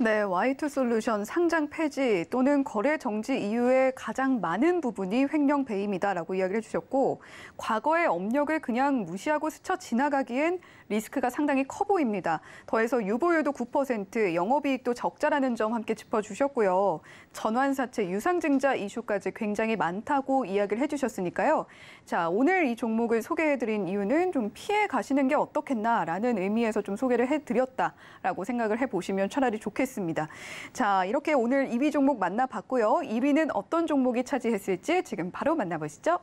네, Y2솔루션 상장 폐지 또는 거래 정지 이후에 가장 많은 부분이 횡령 배임이다라고 이야기를 해주셨고 과거의 업력을 그냥 무시하고 스쳐 지나가기엔 리스크가 상당히 커 보입니다. 더해서 유보율도 9%, 영업이익도 적자라는 점 함께 짚어주셨고요. 전환사채, 유상증자 이슈까지 굉장히 많다고 이야기를 해주셨으니까요. 자, 오늘 이 종목을 소개해드린 이유는 좀 피해 가시는 게 어떻겠나라는 의미에서 좀 소개를 해드렸다라고 생각을 해보시면 차라리 좋겠습니다. 자, 이렇게 오늘 2위 종목 만나봤고요. 2위는 어떤 종목이 차지했을지 지금 바로 만나보시죠.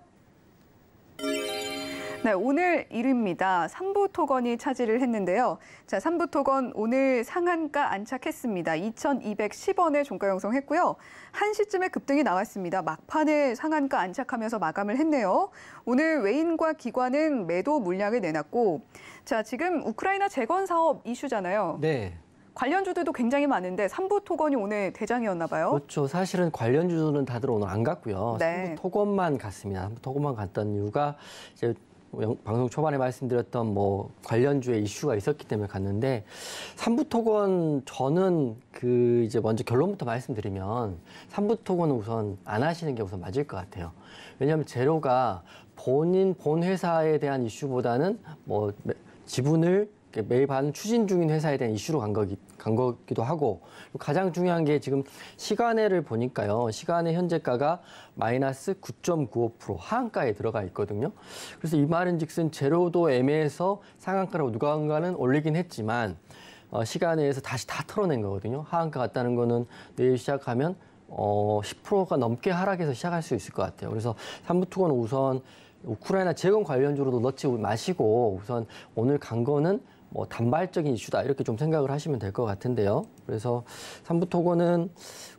네, 오늘 1위입니다. 삼부토건이 차지를 했는데요. 자, 삼부토건 오늘 상한가 안착했습니다. 2,210원에 종가 형성했고요. 1시쯤에 급등이 나왔습니다. 막판에 상한가 안착하면서 마감을 했네요. 오늘 외인과 기관은 매도 물량을 내놨고, 자, 지금 우크라이나 재건 사업 이슈잖아요. 네. 관련주들도 굉장히 많은데 삼부토건이 오늘 대장이었나 봐요. 그렇죠. 사실은 관련주들은 다들 오늘 안 갔고요. 네. 삼부토건만 갔습니다. 삼부토건만 갔던 이유가 이제 방송 초반에 말씀드렸던 뭐 관련주의 이슈가 있었기 때문에 갔는데 삼부토건 저는 이제 먼저 결론부터 말씀드리면 삼부토건은 우선 안 하시는 게 우선 맞을 것 같아요. 왜냐하면 재료가 본 회사에 대한 이슈보다는 뭐 지분을 매입하는 추진 중인 회사에 대한 이슈로 간 거기도 하고 가장 중요한 게 지금 시간외를 보니까요. 시간외 현재가가 마이너스 9.95% 하한가에 들어가 있거든요. 그래서 이 말인즉슨 재료도 애매해서 상한가로 누군가는 올리긴 했지만 시간외에서 다시 다 털어낸 거거든요. 하한가 같다는 거는 내일 시작하면 10%가 넘게 하락해서 시작할 수 있을 것 같아요. 그래서 삼부토건은 우선 우크라이나 재건 관련주로도 넣지 마시고 우선 오늘 간 거는 뭐 단발적인 이슈다 이렇게 좀 생각을 하시면 될 것 같은데요. 그래서 삼부토건은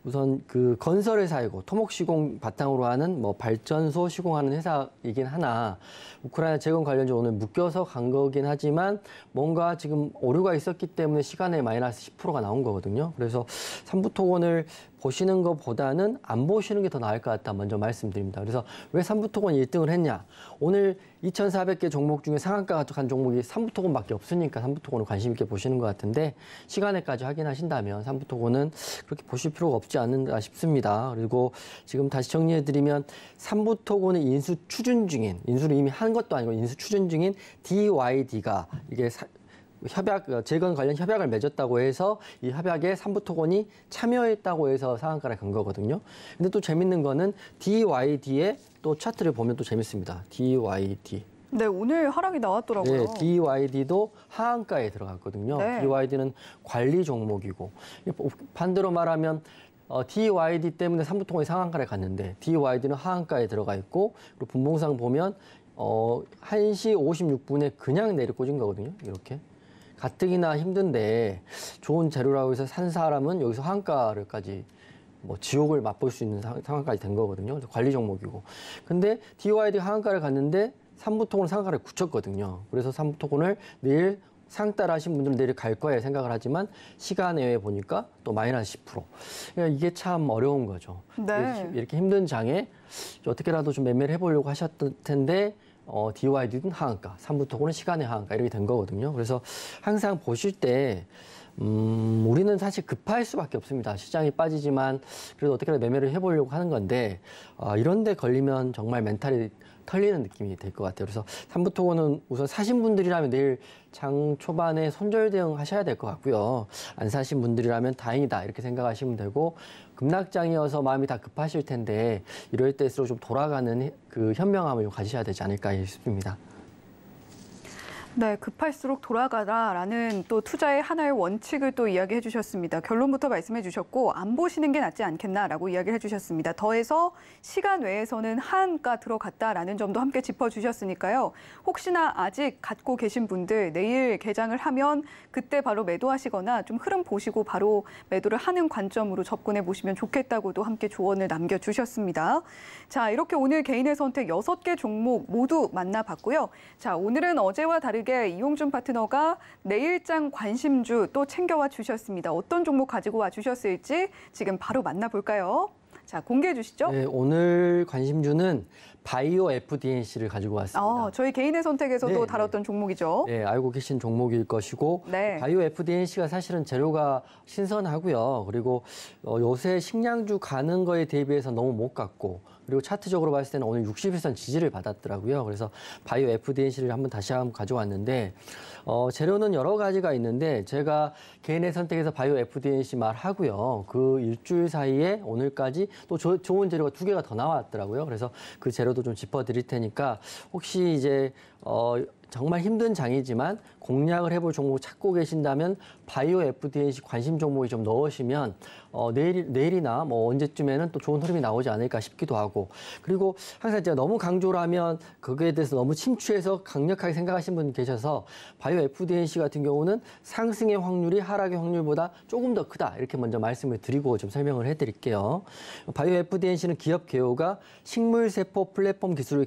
우선 그 건설 회사이고 토목 시공 바탕으로 하는 뭐 발전소 시공하는 회사이긴 하나 우크라이나 재건 관련주 오늘 묶여서 간 거긴 하지만 뭔가 지금 오류가 있었기 때문에 시간에 마이너스 10%가 나온 거거든요. 그래서 삼부토건을 보시는 것보다는 안 보시는 게 더 나을 것 같다 먼저 말씀드립니다. 그래서 왜 삼부토건이 1등을 했냐? 오늘 2,400개 종목 중에 상한가가 간 종목이 삼부토건밖에 없으니까 삼부토건을 관심 있게 보시는 것 같은데 시간에까지 확인하신다면 삼부토건은 그렇게 보실 필요가 없지 않는가 싶습니다. 그리고 지금 다시 정리해드리면 삼부토건의 인수 추진 중인 인수를 이미 한 것도 아니고 인수 추진 중인 DYD가 이게 재건 관련 협약을 맺었다고 해서 이 협약에 삼부토건이 참여했다고 해서 상한가를 간 거거든요. 근데 또 재밌는 거는 DYD의 또 차트를 보면 또 재밌습니다. DYD. 네, 오늘 하락이 나왔더라고요. 네, DYD도 하한가에 들어갔거든요. 네. DYD는 관리 종목이고 반대로 말하면 DYD 때문에 삼부토건이 상한가를 갔는데 DYD는 하한가에 들어가 있고 그리고 분봉상 보면 1시 56분에 그냥 내리꽂은 거거든요. 이렇게. 가뜩이나 힘든데 좋은 재료라고 해서 산 사람은 여기서 하한가를까지 뭐 지옥을 맛볼 수 있는 상황까지 된 거거든요. 그래서 관리 종목이고. 근데 DYD 하한가를 갔는데 삼부토건은 상한가를 굳혔거든요. 그래서 삼부토건을 내일 상따라 하신 분들은 내일 갈 거예요 생각을 하지만 시간 외에 보니까 또 마이너스 10%. 그러니까 이게 참 어려운 거죠. 네. 이렇게 힘든 장에 어떻게라도 좀 매매를 해보려고 하셨을 텐데 DYD는 하한가, 삼부토건은 시간의 하한가 이렇게 된 거거든요. 그래서 항상 보실 때 우리는 사실 급할 수밖에 없습니다. 시장이 빠지지만 그래도 어떻게라도 매매를 해보려고 하는 건데 이런 데 걸리면 정말 멘탈이 털리는 느낌이 될 것 같아요. 그래서 삼부토건은 우선 사신 분들이라면 내일 장 초반에 손절 대응 하셔야 될 것 같고요. 안 사신 분들이라면 다행이다 이렇게 생각하시면 되고 급락장이어서 마음이 다 급하실 텐데 이럴 때일수록 좀 돌아가는 그 현명함을 좀 가지셔야 되지 않을까 싶습니다. 네, 급할수록 돌아가라라는 또 투자의 하나의 원칙을 또 이야기해 주셨습니다. 결론부터 말씀해 주셨고 안 보시는 게 낫지 않겠나라고 이야기를 해주셨습니다. 더해서 시간 외에서는 하한가 들어갔다라는 점도 함께 짚어주셨으니까요. 혹시나 아직 갖고 계신 분들 내일 개장을 하면 그때 바로 매도하시거나 좀 흐름 보시고 바로 매도를 하는 관점으로 접근해 보시면 좋겠다고도 함께 조언을 남겨주셨습니다. 자, 이렇게 오늘 개인의 선택 6개 종목 모두 만나봤고요. 자, 오늘은 어제와 다르게 이용준 파트너가 내일장 관심주 또 챙겨와 주셨습니다. 어떤 종목 가지고 와 주셨을지 지금 바로 만나볼까요? 자, 공개해 주시죠. 네, 오늘 관심주는 바이오 FDNC를 가지고 왔습니다. 저희 개인의 선택에서도 네, 다뤘던 종목이죠. 네, 알고 계신 종목일 것이고 네. 바이오 FDNC가 사실은 재료가 신선하고요. 그리고 요새 식량주 가는 거에 대비해서 너무 못 갔고 그리고 차트적으로 봤을 때는 오늘 60일선 지지를 받았더라고요. 그래서 바이오 FDNC를 다시 한번 가져왔는데 재료는 여러 가지가 있는데 제가 개인의 선택에서 바이오 FDNC 말하고요. 그 일주일 사이에 오늘까지 또 좋은 재료가 2개가 더 나왔더라고요. 그래서 그 재료도 좀 짚어드릴 테니까 혹시 이제 정말 힘든 장이지만 공략을 해볼 종목 찾고 계신다면 바이오 FDNC 관심 종목이 좀 넣으시면 내일이나 뭐 언제쯤에는 또 좋은 흐름이 나오지 않을까 싶기도 하고 그리고 항상 제가 너무 강조를 하면 그거에 대해서 너무 침투해서 강력하게 생각하시는 분 계셔서 바이오 FDNC 같은 경우는 상승의 확률이 하락의 확률보다 조금 더 크다 이렇게 먼저 말씀을 드리고 좀 설명을 해드릴게요. 바이오 FDNC는 기업 개요가 식물세포 플랫폼 기술을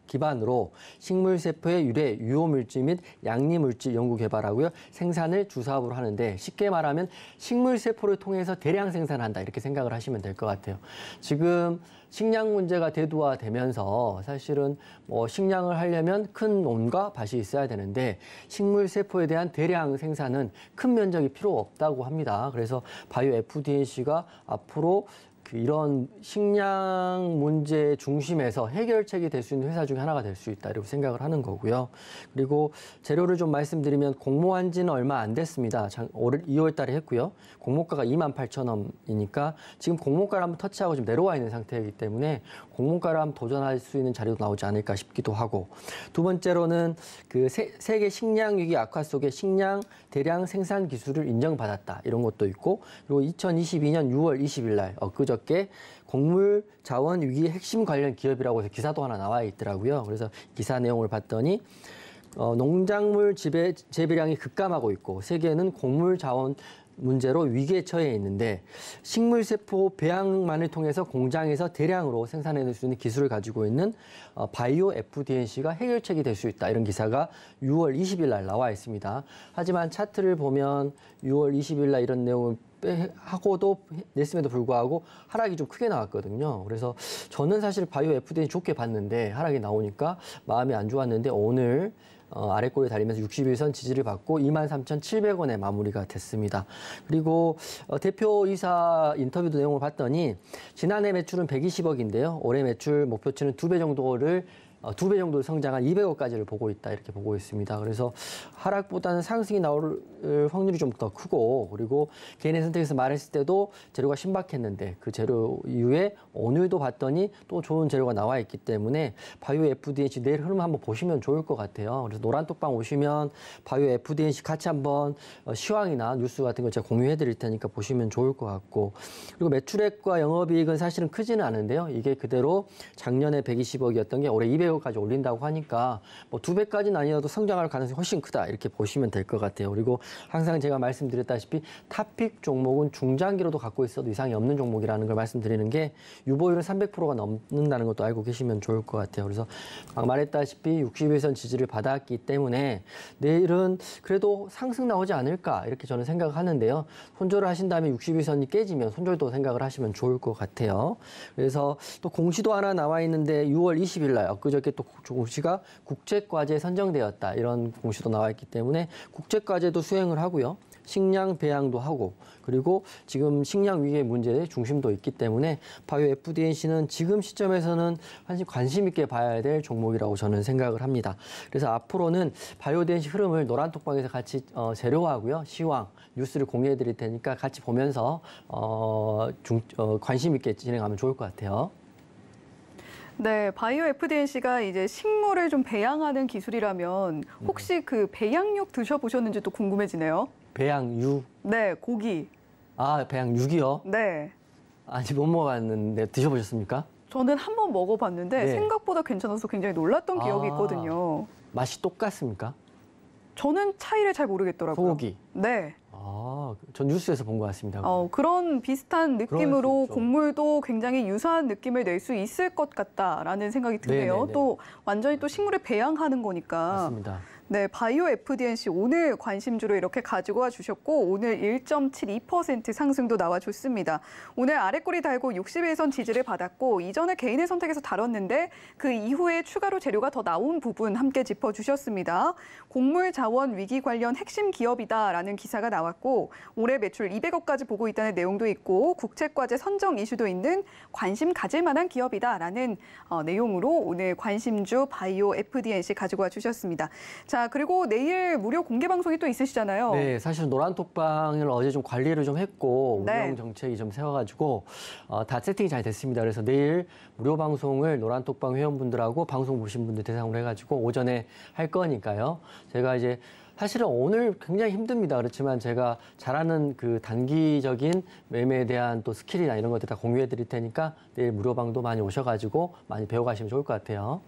기반으로 식물세포의 유래, 유효물질 및 양리물질 연구 개발하고요. 생산을 주사업으로 하는데 쉽게 말하면 식물세포를 통해서 대량 생산한다 이렇게 생각을 하시면 될 것 같아요. 지금 식량 문제가 대두화되면서 사실은 뭐 식량을 하려면 큰 논과 밭이 있어야 되는데 식물세포에 대한 대량 생산은 큰 면적이 필요 없다고 합니다. 그래서 바이오 FDNC가 앞으로 이런 식량 문제 중심에서 해결책이 될 수 있는 회사 중에 하나가 될 수 있다 이렇게 생각을 하는 거고요. 그리고 재료를 좀 말씀드리면 공모한 지는 얼마 안 됐습니다. 올 2월 달에 했고요. 공모가가 28,000원이니까 지금 공모가를 한번 터치하고 좀 내려와 있는 상태이기 때문에 공모가를 한번 도전할 수 있는 자리도 나오지 않을까 싶기도 하고 두 번째로는 그 세계 식량 위기 악화 속에 식량 대량 생산 기술을 인정받았다 이런 것도 있고 그리고 2022년 6월 20일 날 엊그저께 엊그저께 곡물 자원 위기 핵심 관련 기업이라고 해서 기사도 하나 나와 있더라고요. 그래서 기사 내용을 봤더니 농작물 재배량이 급감하고 있고 세계는 곡물 자원 문제로 위기에 처해 있는데 식물세포 배양만을 통해서 공장에서 대량으로 생산해낼 수 있는 기술을 가지고 있는 바이오 FDNC가 해결책이 될 수 있다. 이런 기사가 6월 20일 날 나와 있습니다. 하지만 차트를 보면 6월 20일 날 이런 내용을 하고도 냈음에도 불구하고 하락이 좀 크게 나왔거든요. 그래서 저는 사실 바이오 FDNC 좋게 봤는데 하락이 나오니까 마음이 안 좋았는데 오늘 아래꼬리에 달리면서 60일선 지지를 받고 23,700원에 마무리가 됐습니다. 그리고 대표이사 인터뷰도 내용을 봤더니 지난해 매출은 120억인데요. 올해 매출 목표치는 2배 정도를 성장한 200억까지를 보고 있다 이렇게 보고 있습니다. 그래서 하락보다는 상승이 나올 확률이 좀 더 크고 그리고 개인의 선택에서 말했을 때도 재료가 신박했는데 그 재료 이후에 오늘도 봤더니 또 좋은 재료가 나와 있기 때문에 바이오 FDNC 내일 흐름 한번 보시면 좋을 것 같아요. 그래서 노란톡방 오시면 바이오 FDNC 같이 한번 시황이나 뉴스 같은 거 제가 공유해 드릴 테니까 보시면 좋을 것 같고 그리고 매출액과 영업이익은 사실은 크지는 않은데요. 이게 그대로 작년에 120억이었던 게 올해 200억까지 올린다고 하니까 뭐 2배까지는 아니어도 성장할 가능성이 훨씬 크다 이렇게 보시면 될 것 같아요. 그리고 항상 제가 말씀드렸다시피 탑픽 종목은 중장기로도 갖고 있어도 이상이 없는 종목이라는 걸 말씀드리는 게 유보율은 300%가 넘는다는 것도 알고 계시면 좋을 것 같아요. 그래서 말했다시피 60일선 지지를 받았기 때문에 내일은 그래도 상승 나오지 않을까 이렇게 저는 생각하는데요. 손절을 하신 다음에 60일선이 깨지면 손절도 생각을 하시면 좋을 것 같아요. 그래서 또 공시도 하나 나와 있는데 6월 20일 날 엊그저께 또 공시가 국제과제에 선정되었다 이런 공시도 나와 있기 때문에 국제과제도 수행을 하고요. 식량 배양도 하고 그리고 지금 식량 위기의 문제에 중심도 있기 때문에 바이오 FDNC는 지금 시점에서는 관심 있게 봐야 될 종목이라고 저는 생각을 합니다. 그래서 앞으로는 바이오 FDNC 흐름을 노란톡방에서 같이 재료하고요. 시황, 뉴스를 공유해 드릴 테니까 같이 보면서 관심 있게 진행하면 좋을 것 같아요. 네, 바이오 FDNC가 이제 식물을 좀 배양하는 기술이라면 혹시 그 배양육 드셔보셨는지도 궁금해지네요. 배양육? 네, 고기. 아, 배양육이요? 네. 아직 못 먹어봤는데 드셔보셨습니까? 저는 한번 먹어봤는데 네. 생각보다 괜찮아서 굉장히 놀랐던 기억이 있거든요. 맛이 똑같습니까? 저는 차이를 잘 모르겠더라고요. 소고기? 네. 아, 전 뉴스에서 본 것 같습니다. 그런 비슷한 느낌으로 그럴 수 있죠. 곡물도 굉장히 유사한 느낌을 낼 수 있을 것 같다라는 생각이 드네요. 네네네. 또 완전히 또 식물을 배양하는 거니까. 맞습니다. 네, 바이오 FDNC 오늘 관심주로 이렇게 가지고 와 주셨고 오늘 1.72% 상승도 나와줬습니다. 오늘 아래꼬리 달고 60일선 지지를 받았고 이전에 개인의 선택에서 다뤘는데 그 이후에 추가로 재료가 더 나온 부분 함께 짚어주셨습니다. 곡물 자원 위기 관련 핵심 기업이다라는 기사가 나왔고 올해 매출 200억까지 보고 있다는 내용도 있고 국책과제 선정 이슈도 있는 관심 가질 만한 기업이다라는 내용으로 오늘 관심주 바이오 FDNC 가지고 와 주셨습니다. 자, 그리고 내일 무료 공개 방송이 또 있으시잖아요. 네, 사실 노란톡방을 어제 좀 관리를 좀 했고 네. 운영 정책이 좀 세워가지고 다 세팅이 잘 됐습니다. 그래서 내일 무료 방송을 노란톡방 회원분들하고 방송 보신 분들 대상으로 해가지고 오전에 할 거니까요. 제가 이제 사실은 오늘 굉장히 힘듭니다. 그렇지만 제가 잘하는 그 단기적인 매매에 대한 또 스킬이나 이런 것들 다 공유해 드릴 테니까 내일 무료방도 많이 오셔가지고 많이 배워가시면 좋을 것 같아요.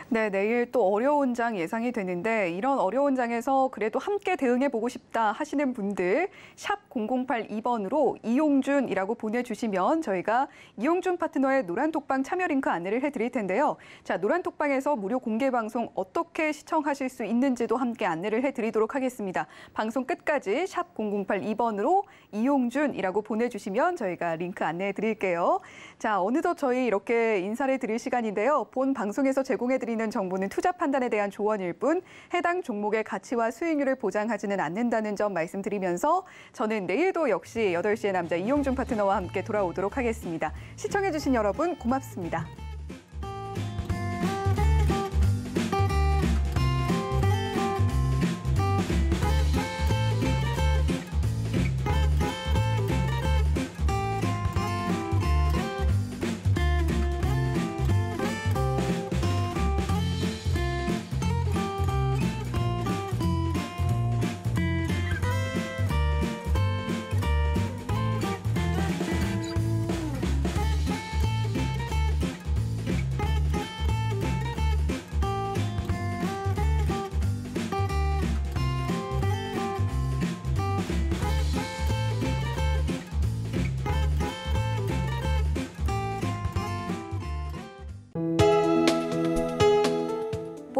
네, 내일 또 어려운 장 예상이 되는데 이런 어려운 장에서 그래도 함께 대응해보고 싶다 하시는 분들 샵 0082번으로 이용준이라고 보내주시면 저희가 이용준 파트너의 노란톡방 참여 링크 안내를 해드릴 텐데요. 자, 노란톡방에서 무료 공개 방송 어떻게 시청하실 수 있는지도 함께 안내를 해드리도록 하겠습니다. 방송 끝까지 샵 0082번으로 이용준이라고 보내주시면 저희가 링크 안내해드릴게요. 자, 어느덧 저희 이렇게 인사를 드릴 시간인데요. 본 방송에서 제공해드리는 정보는 투자 판단에 대한 조언일 뿐 해당 종목의 가치와 수익률을 보장하지는 않는다는 점 말씀드리면서 저는 내일도 역시 8시의 남자 이용준 파트너와 함께 돌아오도록 하겠습니다. 시청해주신 여러분 고맙습니다.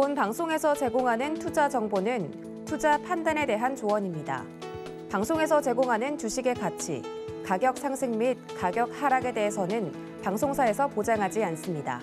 본 방송에서 제공하는 투자 정보는 투자 판단에 대한 조언입니다. 방송에서 제공하는 주식의 가치, 가격 상승 및 가격 하락에 대해서는 방송사에서 보장하지 않습니다.